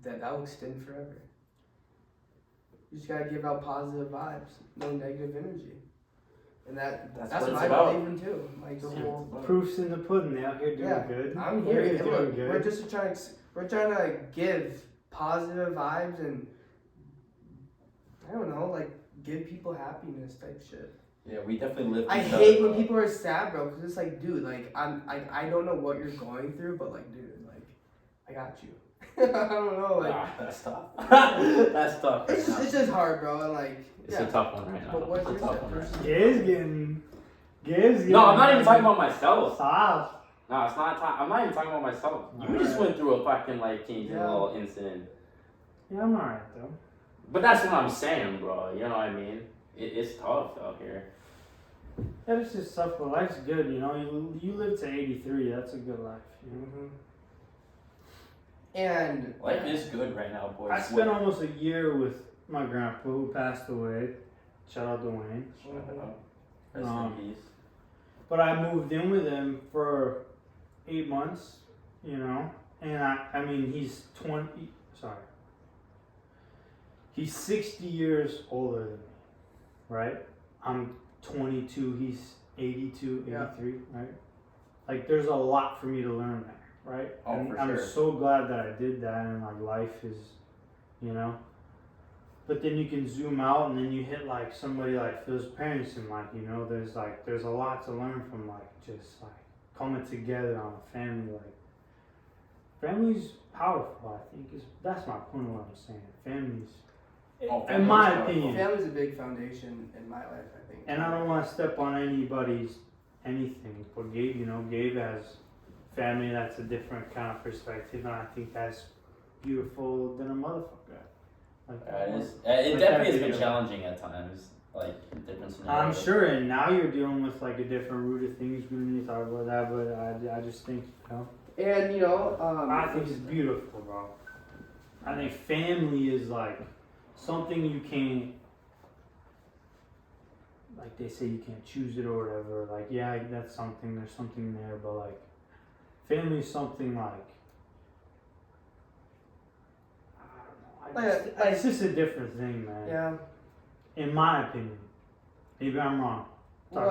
that will extend forever. You just gotta give out positive vibes, no negative energy, and that's what what it's I about. believe in too. Like the That's whole. what it's Proof's in the pudding. They out here doing Yeah, good. I'm They're here. doing Look, good. we're trying to give positive vibes and I don't know, like give people happiness type shit. Yeah, we definitely live. I hate when people are sad, bro, because it's like, dude, like I don't know what you're going through, but like, dude, like I got you. I don't know, like That's tough. That's tough. it's just hard, bro, and like It's a tough one right now. But what's It's a your tough one right now. Gibbs getting. No, I'm not even talking about myself. Stop. No, it's not. I'm not even talking about myself. You just went through a fucking life-changing little incident. Yeah, I'm alright though. But that's what I'm saying, bro. You know what I mean? It's tough out here. Yeah, it's just tough, but life's good, you know. You live to 83, that's a good life. You know? And Life is good right now, boys. I spent almost a year with my grandpa who passed away. Shout out to Wayne. Rest in peace. But I moved in with him for 8 months, you know. And I mean, he's 20. Sorry. He's 60 years older than me, right? I'm 22. He's 82, 83, right? Like, there's a lot for me to learn there, right? Oh, and for I'm sure. so glad that I did that, and like life is, you know. But then you can zoom out, and then you hit like somebody like Phil's parents, and like, you know, there's a lot to learn from like just like coming together on a family. Like, family's powerful. I think that's my point of what I'm saying. Family's, Oh, in family's my powerful. opinion. family's a big foundation in my life, I think. And I don't want to step on anybody's anything, but Gabe has family that's a different kind of perspective, and I think that's beautiful than a motherfucker. Like, It definitely has been challenging at times, like different I'm scenarios. sure, and now you're dealing with like a different root of things. We need to talk about that, but I just think, you know, And you know, I think it's beautiful, bro. I think family is like something you can't, like they say, you can't choose it or whatever. Like, yeah, that's something. There's something there, but like, family is something like, I don't know. It's just a different thing, man. yeah. In my opinion, maybe I'm wrong. Talk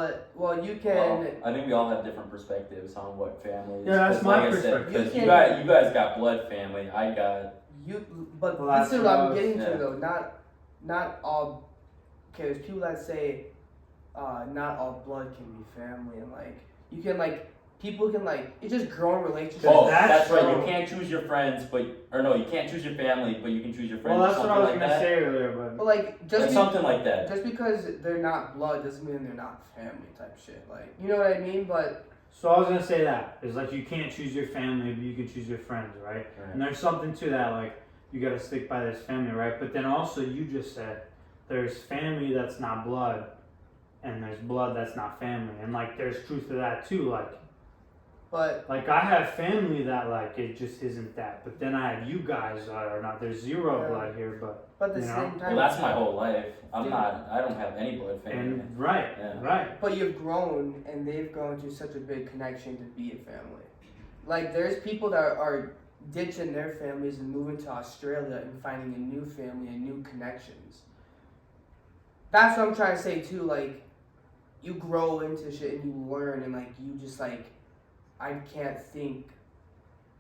to me. Well, you can. I think we all have different perspectives on what family is. Yeah, that's 'Cause my like I said, perspective. because You you guys got blood family. I got. But Well, that's this is what what I I'm was- getting yeah. to though. Not all. Okay, there's people that say, not all blood can be family, and like you can like people can like it's just growing relationships. Oh, that's that's right. so- You can't choose your friends, you can't choose your family, but you can choose your friends. Well, that's what I was something gonna like that. say earlier, but But like Like something like that. just because they're not blood doesn't mean they're not family type shit. Like you know what I mean? But so I was gonna say that it's like you can't choose your family, but you can choose your friends, right? Right. And there's something to that, like you gotta stick by this family, right? But then also you just said there's family that's not blood, and there's blood that's not family, and like there's truth to that too. but Like I have family that like it just isn't that, but then I have you guys that are not. There's zero Yeah. blood here, but at the You know? same time, Well, that's my whole life. I Yeah. don't have any blood family. and right, Yeah. right. But you've grown, and they've grown to such a big connection to be a family. Like there's people that are ditching their families and moving to Australia and finding a new family and new connections. That's what I'm trying to say too. Like you grow into shit and you learn, and like you just like I can't think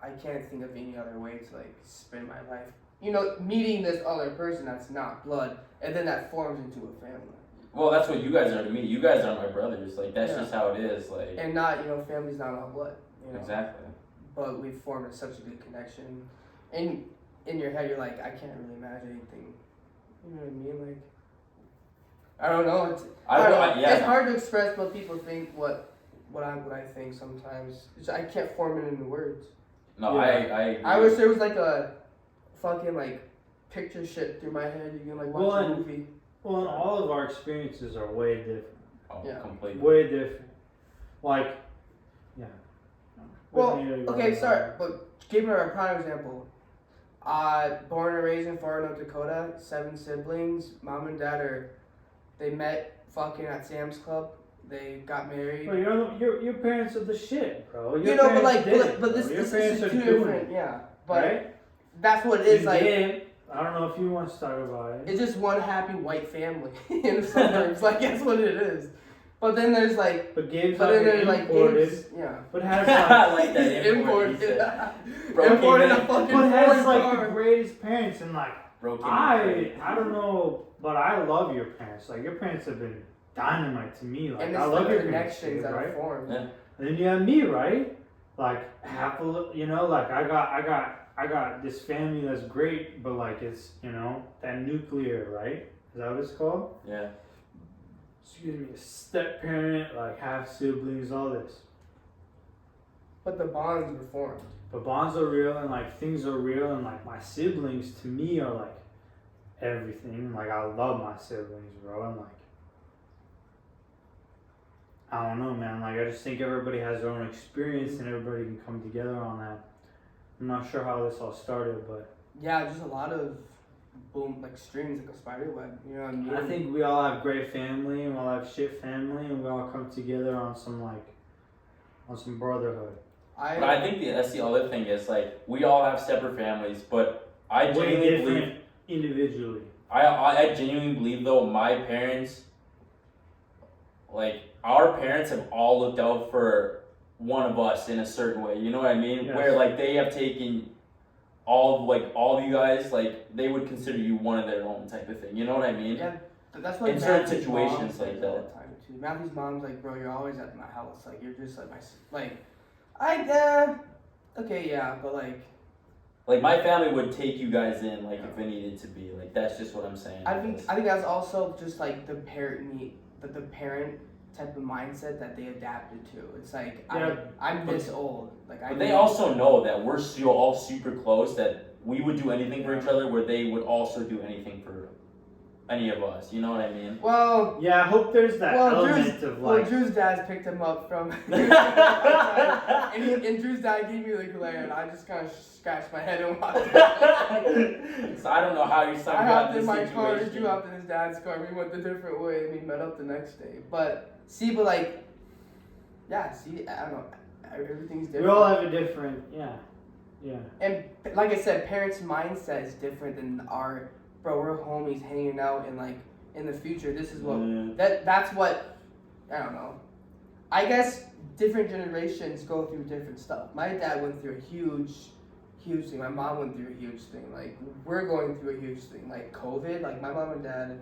of any other way to like spend my life. You know, meeting this other person that's not blood, and then that forms into a family. Well, that's what you guys are to me. You guys are my brothers. Like that's Yeah. just how it is. Like And not, you know, family's not all blood. You know? exactly. But we've formed such a good connection. And in your head, you're like, I can't really imagine anything. You know what I mean? Like, I don't know. It's Yeah. hard to express what people think. What I think sometimes. I can't form it into words. No, Yeah. I agree. I wish there was like a fucking like picture shit through my head. You can like watch Well, a and- movie. Well, and all of our experiences are way different. Oh, Yeah. completely. Way different. Like, yeah. Well, What do you okay, want? sorry, but give me a prime example. Born and raised in Florida, North Dakota, 7 siblings. Mom and dad they met fucking at Sam's Club. They got married. Well, your parents are the shit, bro. Your You know, but parents like, did it, but bro. this Your is parents are two doing different, it, yeah. But right? that's what it is. You Like, did. I don't know if you want to talk about it. it's just one happy white family in the suburbs. Like, that's what it is. But then there's like, But games but are then there's like imported. games, yeah. But has I like, like that import. Imported. Bro, Imported came a in- fucking but has foreign like car. the greatest parents and like Bro, came in I don't know, but I love your parents. Like your parents have been dynamite to me. Like And I it's love the your parents, connections dude, that right? are formed. Yeah. And then you have me, right? Like half a, you know, like I got this family that's great, but like it's, you know, that nuclear, right? Is that what it's called? Yeah. Excuse me, a step parent, like half siblings, all this. But the bonds were formed. But bonds are real and like things are real and like my siblings to me are like everything. Like I love my siblings, bro, and like I don't know, man. Like I just think everybody has their own experience and everybody can come together on that. I'm not sure how this all started, but Yeah, just a lot of boom, like strings, like a spider web. You know what I mean? I think we all have great family and we all have shit family and we all come together on some brotherhood. But I think that's the other thing is like we all have separate families, but I Way genuinely different believe individually. I genuinely believe though my parents, like our parents have all looked out for one of us in a certain way. You know what I mean? Yes. Where like they have taken all of you guys, like they would consider you one of their own type of thing. You know what I mean? Yeah, that's what In certain Matthew's situations mom like says that. all the time too. Matthew's mom's like, bro, you're always at my house. Like you're just like okay, yeah, but Like my family would take you guys in like if it needed to be. Like that's just what I'm saying. I think that's also just like the parent type of mindset that they adapted to. It's like Yeah, I'm this old. Like But they also know that we're still all super close, that we would do anything for each other, where they would also do anything for any of us. You know what I mean? Well, Yeah, I hope there's that element of like. Drew's dad picked him up from, and Drew's dad gave me the glare, and I just kind of scratched my head and walked. So I don't know how your son I got hopped this in my car, situation. Drew hopped in his dad's car. We went the different way, and we met up the next day. But like, yeah, see, I don't know, everything's different. We all have a different, yeah. And like I said, parents' mindset is different than our. Bro, we're homies hanging out, and like in the future, this is what that's what I don't know. I guess different generations go through different stuff. My dad went through a huge thing. My mom went through a huge thing. Like we're going through a huge thing, like COVID. Like my mom and dad,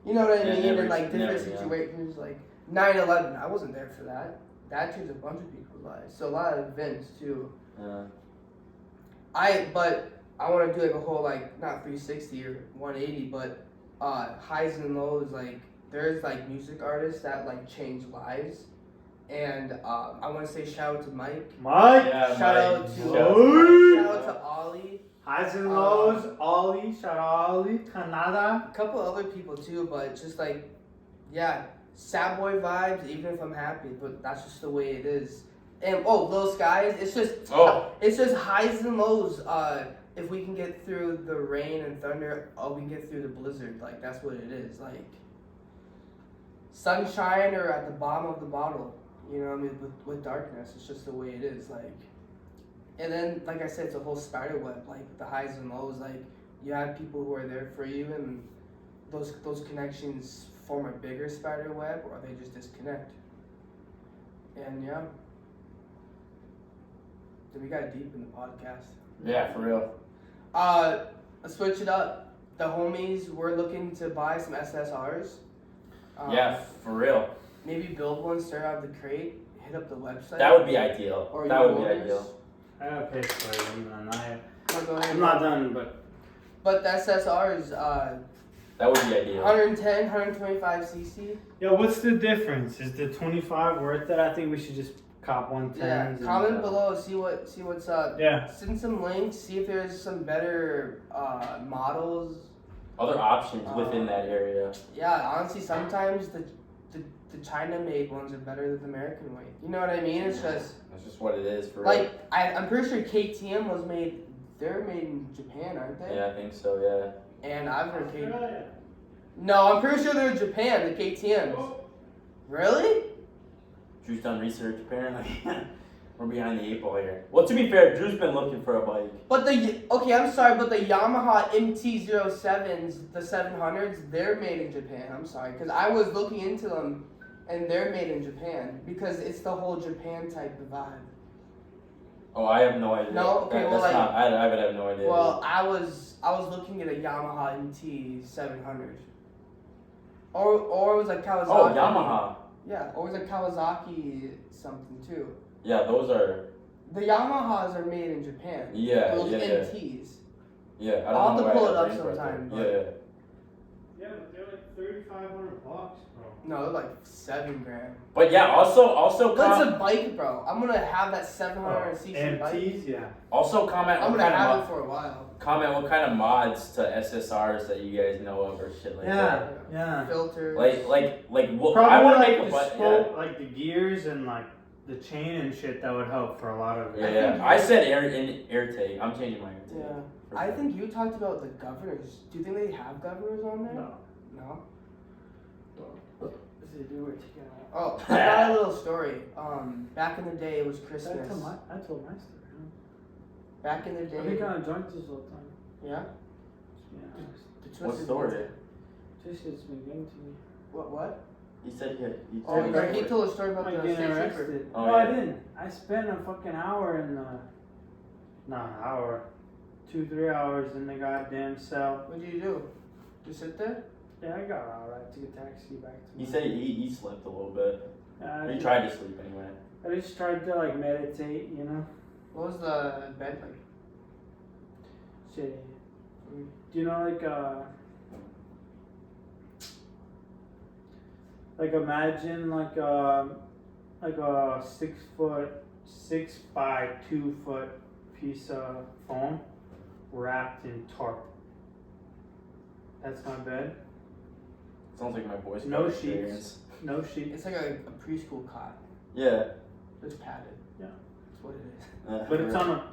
you know what I mean? And like different situations, like 9/11. I wasn't there for that. That changed a bunch of people's lives. So a lot of events too. I want to do like a whole like not 360 or 180, but highs and lows. Like there's like music artists that like change lives, and I want to say shout out to Mike. Yeah, Shout out Mike. to Ollie. Highs and lows, Ollie, shout out Ollie, Canada. A couple other people too, but just like yeah, sad boy vibes. Even if I'm happy, but that's just the way it is. And those guys, it's just highs and lows. If we can get through the rain and thunder, we can get through the blizzard. Like that's what it is. Like sunshine or at the bottom of the bottle. You know what I mean? With darkness, it's just the way it is. Like, and then like I said, it's a whole spider web. Like the highs and lows. Like you have people who are there for you, and those connections form a bigger spider web, or they just disconnect. And yeah. Then we got deep in the podcast. Yeah, for real. Let's switch it up. The homies, we're looking to buy some SSRs. Yeah, for real. Maybe build one, start out the crate, hit up the website. That would be ideal. Or That your would be orders. ideal. I gotta pay for it, Go ahead. I'm not done, but. But the SSRs, That would be ideal. 110, 125 cc. Yo, what's the difference? Is the 25 worth it? I think we should just cop 110s. Yeah, comment below, see what's up. Yeah. Send some links, see if there's some better models. Other options within that area. Yeah, honestly, sometimes the China-made ones are better than the American made. You know what I mean? It's just That's just what it is for like I'm pretty sure KTM was made. They're made in Japan, aren't they? Yeah, I think so. Yeah. And I've heard KTM. No, I'm pretty sure they're in Japan. The KTM's. Really? Drew's done research apparently. We're behind the 8 ball here. Well, to be fair, Drew's been looking for a bike. But I'm sorry, but the Yamaha MT-07s, the 700s, they're made in Japan. I'm sorry, because I was looking into them, and they're made in Japan because it's the whole Japan type of vibe. Oh, I have no idea. No? Okay, well, that's like- not. I would have no idea. Well, I was looking at a Yamaha MT 700, or it was a Kawasaki. oh, Yamaha. Yeah, or it was a Kawasaki something too. Yeah, those are. The Yamahas are made in Japan. Yeah, Those yeah, MTs. yeah. I don't I'll have know to why pull I it up ranked right sometime, there. but- Yeah. Yeah, but they're like $3,500, bro. No, they're like $7,000. But yeah, also But it's a bike, bro. I'm gonna have that 700cc bike. MTs, yeah. Also comment I'm what gonna kind have of it for a while. comment what kind of mods to SSRs that you guys know of or shit like Yeah, yeah. Filters. that. Like what Probably I want to like make a the butt. spoke, like the gears and like the chain and shit that would help for a lot of it. Yeah, yeah. I said air take. I'm changing my air take. Yeah. for I sure. think you talked about the governors. Do you think they have governors on there? No. No? If they do, we're together. Oh, I got a little story. Back in the day, it was I Christmas. told my story. Back in the day. I've been kind of drunk this whole time. Yeah? Yeah. The What Twisted story? Metal. This shit's been getting to me. What? He said he Oh, Tell yeah, me. he told a story about I'm the getting state trooper. arrested. Oh, no, I yeah. didn't. I spent a fucking hour in the. Not an hour. 2-3 hours in the goddamn cell. What did you do? Just sit there? Yeah, I got out. I took a taxi back to He my- said he slept a little bit. I He just- tried to sleep anyway. I just tried to like meditate, you know? What was the bed like? Shit. Do you know like imagine like a 6 by 2 foot piece of foam wrapped in tarp. That's my bed. Sounds like my boy's No experience. No sheets. It's like a preschool cot. Yeah. It's padded. Yeah. That's what it is. But it's on a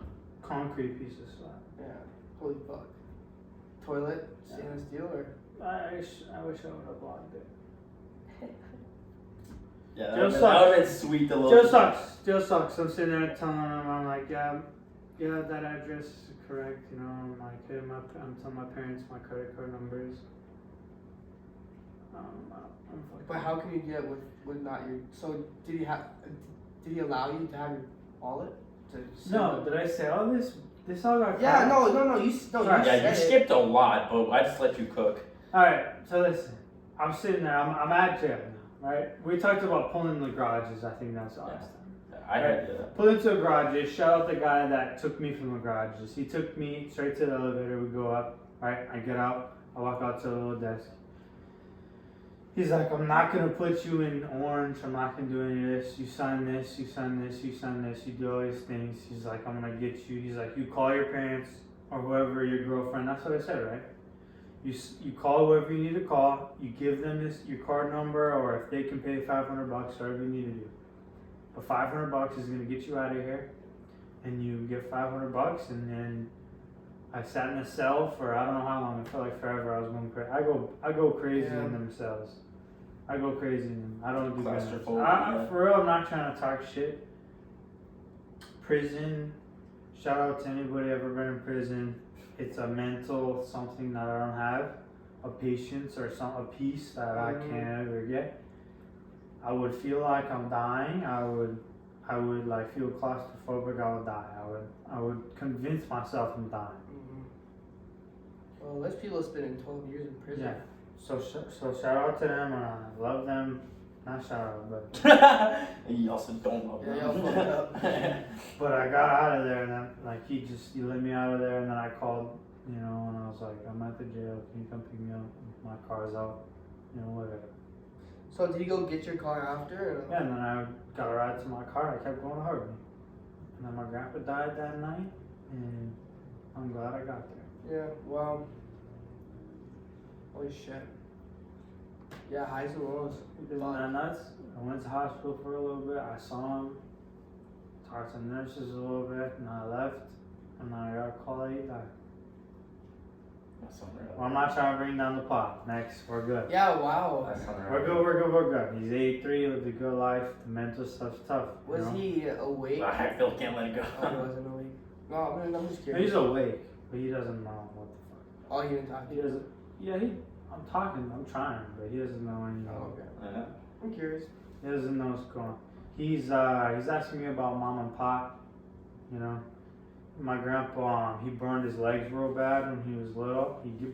concrete piece of slab. Yeah. Holy fuck. Toilet, stainless steel, or? I wish I would have blocked it. Yeah, Just that would sucks. have been sweet a little Still bit. sucks. Still sucks. I'm sitting there telling him, I'm like, yeah, that address is correct. You know, I'm like, hey, I'm telling my parents my credit card numbers. I'm fucking. But how can you do that with not your? So did he allow you to have your wallet? No, did I say all this? This all got. Yeah, caught? no, you Sorry. said Yeah, you it. skipped a lot, but I just let you cook. All right. So listen, I'm sitting there. I'm at jail now, right? We talked about pulling the garages. I think that's the last time. I heard you. Pull into the garages. Shout out the guy that took me from the garages. He took me straight to the elevator. We go up. Right. I get out. I walk out to the little desk. He's like, I'm not gonna put you in orange. I'm not gonna do any of this. You sign this. You sign this. You sign this. You do all these things. He's like, I'm gonna get you. He's like, you call your parents or whoever, your girlfriend. That's what I said, right? You call whoever you need to call. You give them your card number, or if they can pay $500, whatever you need to do. But $500 is gonna get you out of here, and you get $500, and then I sat in a cell for I don't know how long. It felt like forever. I was going crazy. I go crazy Yeah. in them cells. I go crazy in them. I don't do Claustrophobic, that. yeah. For real, I'm not trying to talk shit. Prison. Shout out to anybody ever been in prison. It's a mental something that I don't have, a patience or a peace that I can't ever get. I would feel like I'm dying. I would like feel claustrophobic. I would die. I would convince myself I'm dying. Well, there's people spending 12 years in prison. Yeah. So shout out to them, and I love them. Not shout out, but You also don't love Yeah, them. y'all fucked up. but I got out of there, and then like he let me out of there, and then I called, you know, and I was like, I'm at the jail. Can you come pick me up? My car's out, you know, whatever. So did you go get your car after? Or? Yeah, and then I got a ride to my car. I kept going to Harvey, and then my grandpa died that night, and I'm glad I got there. Yeah. Wow. Holy shit. Yeah, highs and lows. Isn't that nuts? I went to hospital for a little bit. I saw him, talked to nurses a little bit, and I left. And then I got a call that he died. That's unreal. Well, I'm not trying to bring down the plot. Next, we're good. Yeah. Wow. That's unreal. We're good. He's 83, lived a good life. The mental stuff's tough. you Was know? he awake? I still can't let it go. Oh, he wasn't awake. No, I'm just No, curious. he's awake, but he doesn't know what the fuck. Oh, he didn't talk to He you. doesn't. Yeah, I'm talking. I'm trying, but he doesn't know anything. Oh, okay. Yeah. I'm curious. He doesn't know what's going on. He's asking me about mom and pop. You know, my grandpa, he burned his legs real bad when he was little. He was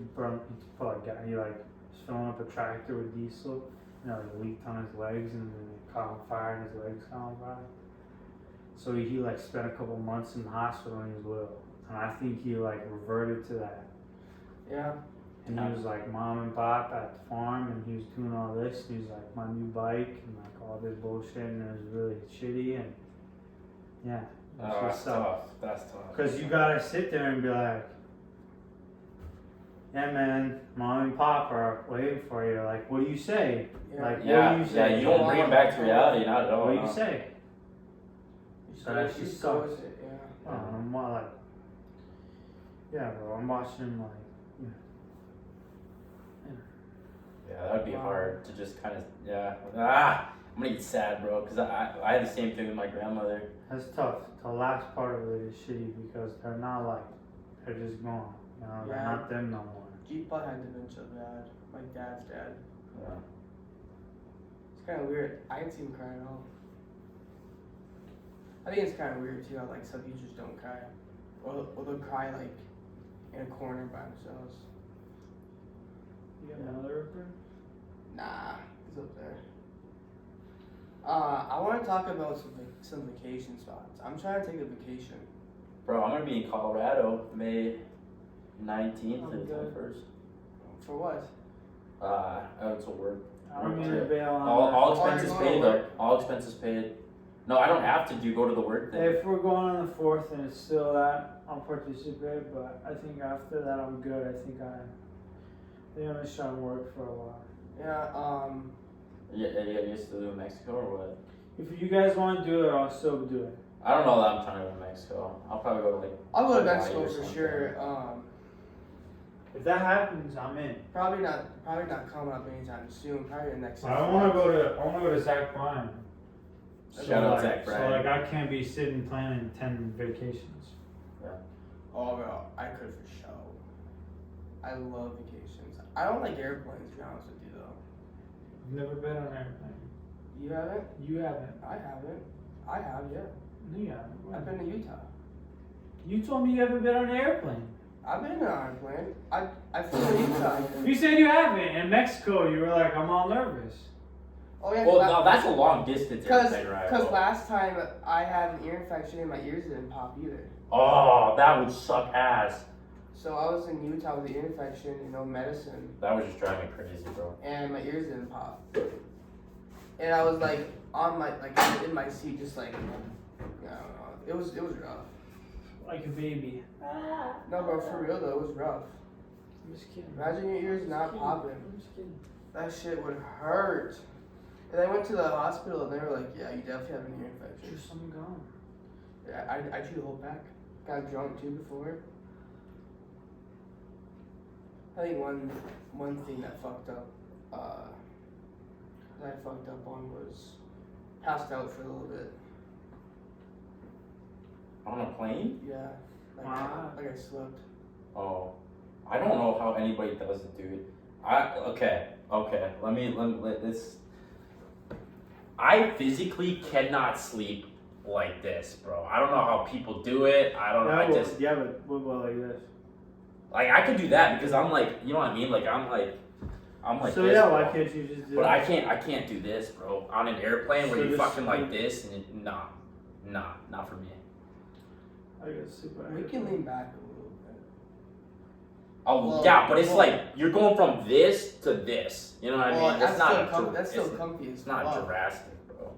filling up a tractor with diesel. You know, it leaked on his legs and then it caught on fire and his legs caught on fire. So he like spent a couple months in the hospital when he was little. And I think he like reverted to that. Yeah. And he was like mom and pop at the farm and he was doing all this. And he was like my new bike and like all this bullshit and it was really shitty and yeah. Oh, that's tough. That's tough. Because you gotta sit there and be like, yeah, man, mom and pop are waiting for you. Like, what do you say? Yeah. Like, Yeah, what do you say? you don't bring it back to reality, not at all. What do no. you say? So that actually just go sucks. with it, yeah. I'm more like, yeah, bro. I'm watching like, Yeah, that would be Wow. hard to just kind of, yeah. I'm gonna get sad, bro, because I had the same thing with my grandmother. that's tough. The last part of it is shitty because they're not like, they're just gone. You know, they're Yeah. not them no more. G-Pod had dementia bad. My dad's dad. Yeah. It's kind of weird. I didn't see him cry at all. I think it's kind of weird too how like some people just don't cry, or they'll cry like in a corner by themselves. You got another ripper? Nah, he's up there. I want to talk about some vacation spots. I'm trying to take a vacation. Bro, I'm gonna be in Colorado May 19th Oh, and good. 21st. For what? It's a work. I'm gonna bail on All that. expenses you're paid going to though. work? All expenses paid. No, I don't have to go to the work thing. If we're going on the 4th and it's still that, I'll participate. But I think after that, I'm good. I think I'm gonna try and work for a while. Yeah. Yeah, you still do Mexico or what? If you guys want to do it, I'll still do it. I don't know that I'm trying to go to Mexico. I'll probably go to like. I'll go to Hawaii Mexico or for something. sure. If that happens, I'm in. Probably not coming up anytime soon. Probably the next. I want to go to Zach Bryan. Shout out like, Zach Bryan. So like I can't be sitting planning 10 vacations. Oh, bro, I could for sure. I love vacations. I don't like airplanes, to be honest with you, though. You've never been on an airplane. You haven't? You haven't. I haven't. I have, yeah. No, you haven't. I've been to Utah. You told me you haven't been on an airplane. I've been on an airplane. I flew to Utah. You said you haven't. In Mexico, you were like, I'm all nervous. Oh, yeah. Well, no, that's a long distance airplane ride. Because bro. last time I had an ear infection and my ears didn't pop either. Oh, that would suck ass. So I was in Utah with the ear infection, medicine, That would just drive me crazy, bro. and my ears didn't pop. And I was like on my in my seat, just like I don't know. It was rough. Like a baby. No, bro, for real though, it was rough. I'm just kidding. Imagine your ears not popping. I'm just kidding. That shit would hurt. And I went to the hospital and they were like, yeah, you definitely have an ear infection. Just I'm gone. Yeah, I chewed a whole pack. Got drunk too before. I think one thing that I fucked up on was passed out for a little bit. On a plane? Yeah, like Wow. I slept. Oh, I don't know how anybody does it, dude. Okay. Let this. I physically cannot sleep like this, bro. I don't know how people do it. I don't know. I just but what about like this? like I could do that because I'm like, you know what I mean? Like I'm like So this, yeah, bro. why can't you just do But it? I can't do this, bro. On an airplane where So you this- fucking like this and not for me. I got super. We can lean back a little bit. Oh Well, yeah, but it's well- like you're going from this to this. You know what I mean? that's It's not still that's still it's- comfy as It's not fuck. drastic, bro.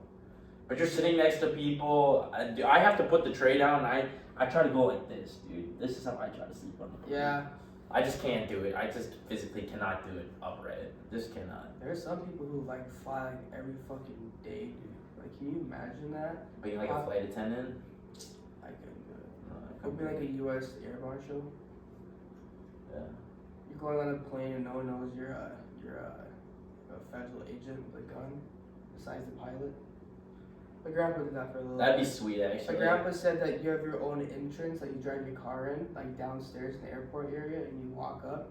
But you're sitting next to people. I have to put the tray down. I try to go like this, dude. This is how I try to sleep on the plane. Yeah, I just can't do it. I just physically cannot do it upright. Just cannot. there's some people who like fly like every fucking day, dude. Like, can you imagine that? Being like a flight attendant. I couldn't do it. I It'd be like a U.S. air marshal. Yeah. You're going on a plane and no one knows you're a federal agent with a gun, besides the pilot. My grandpa did that for a little That'd bit. be sweet, My actually. grandpa said that you have your own entrance, like you drive your car in, like downstairs in the airport area, and you walk up,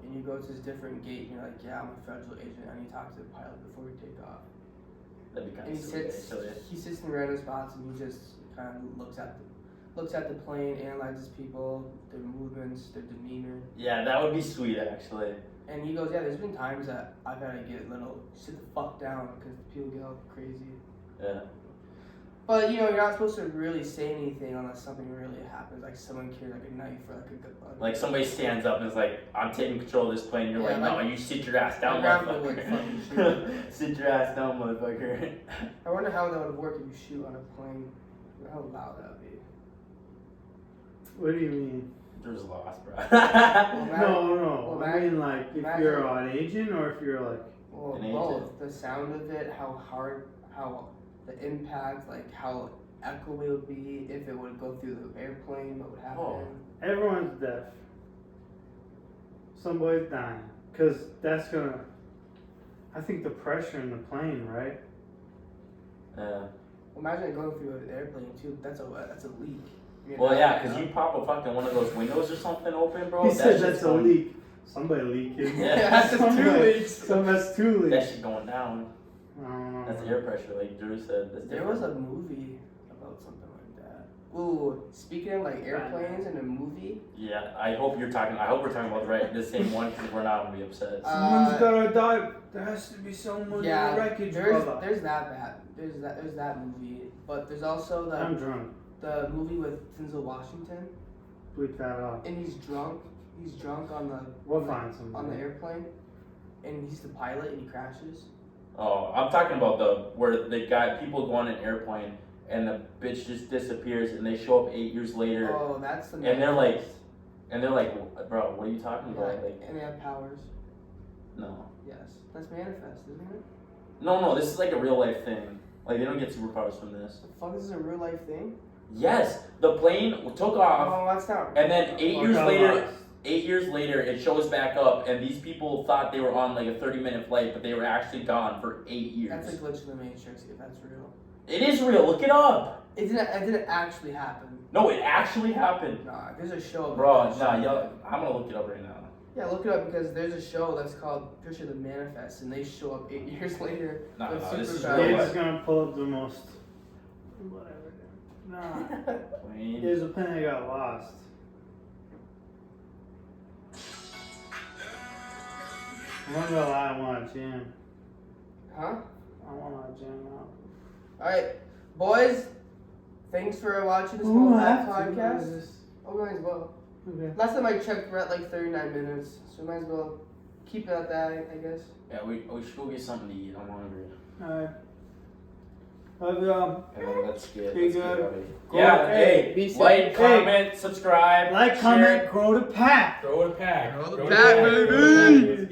and you go to this different gate, and you're like, yeah, I'm a federal agent, I need to talk to the pilot before we take off. That'd be kind And of he silly. sits Actually. he sits in random spots and he just kind of looks at the plane, analyzes people, their movements, their demeanor. Yeah, that would be sweet actually. And he goes, yeah, there's been times that I've had to get a little sit the fuck down because people get all crazy. Yeah. But you know, you're not supposed to really say anything unless something really happens, like someone carries like a knife or like a gun. Like somebody stands up and is like, "I'm taking control of this plane." You're Yeah, like, "No, like- you sit your ass down, Like, grab me, like, fucking motherfucker." Sit your ass down, motherfucker. I wonder how that would work if you shoot on a plane. How loud that would be. What do you mean? There's lost, bro. No. well, I mean, like, if imagine- you're an agent or if you're like. Well, An both. The sound of it, how hard, how the impact, like how echoey it would be if it would go through the airplane, what would happen. Oh. Everyone's deaf. Somebody's dying. Because that's gonna. I think the pressure in the plane, right? Yeah. Imagine it going through an airplane too. That's a leak. You Well, know? yeah, because you pop a fucking one of those windows or something open, bro. He that said shit's that's a going- leak. Somebody leaking. Yeah. That's just two Somebody- leaks. That's two leaks. That shit going down. I don't know. That's air pressure, like Drew said. That's There was a movie about something like that. Ooh, speaking of like airplanes and a movie. Yeah, I hope we're talking about the same one because we're not gonna be upset. Someone's gotta die. There has to be someone Yeah, in the wreckage, there's brother. there's that movie, but there's also I'm drunk. the movie with Denzel Washington, Bleep that out. and he's drunk. He's drunk on the We'll find something. on the airplane, and he's the pilot, and he crashes. Oh, I'm talking about where people go on an airplane and the bitch just disappears and they show up 8 years later Oh, that's the. and they're like, bro, what are you talking yeah, about? Like, and they have powers. no. Yes, that's Manifest, isn't it? No, this is like a real life thing. Like, they don't get superpowers from this. The fuck, this is a real life thing. Yes, the plane took off Oh, that's not. and then 8 Fuck, years I later, lost. 8 years later, it shows back up, and these people thought they were on like a 30-minute flight, but they were actually gone for 8 years. That's a glitch in the Matrix. If that's real. It is real. Look it up. It didn't actually happen. No, it actually happened, Nah, there's a show. about bro. that Nah, shit. yo, I'm gonna look it up right now. Yeah, look it up because there's a show that's called Picture the Manifest, and they show up 8 years later Nah, with this is superpowers. real Dave's life. gonna pull up the most. Whatever. Nah. Plane. There's a plane that got lost. I'm not gonna lie, I want to jam. Huh? I want to jam out. Alright, boys, thanks for watching this whole podcast. Oh, might as well. Okay. Last time I checked, we're at like 39 minutes, so might as well keep it at that, I guess. Yeah, we should go get something to eat. I'm hungry. Alright. Love y'all. And then let's get. Be Let's get good. out of here. Go- Yeah, hey, hey, be safe. like, Hey. comment, subscribe, Like, share. comment, grow the pack. Grow the pack. Grow the Grow pack, pack. baby. Let's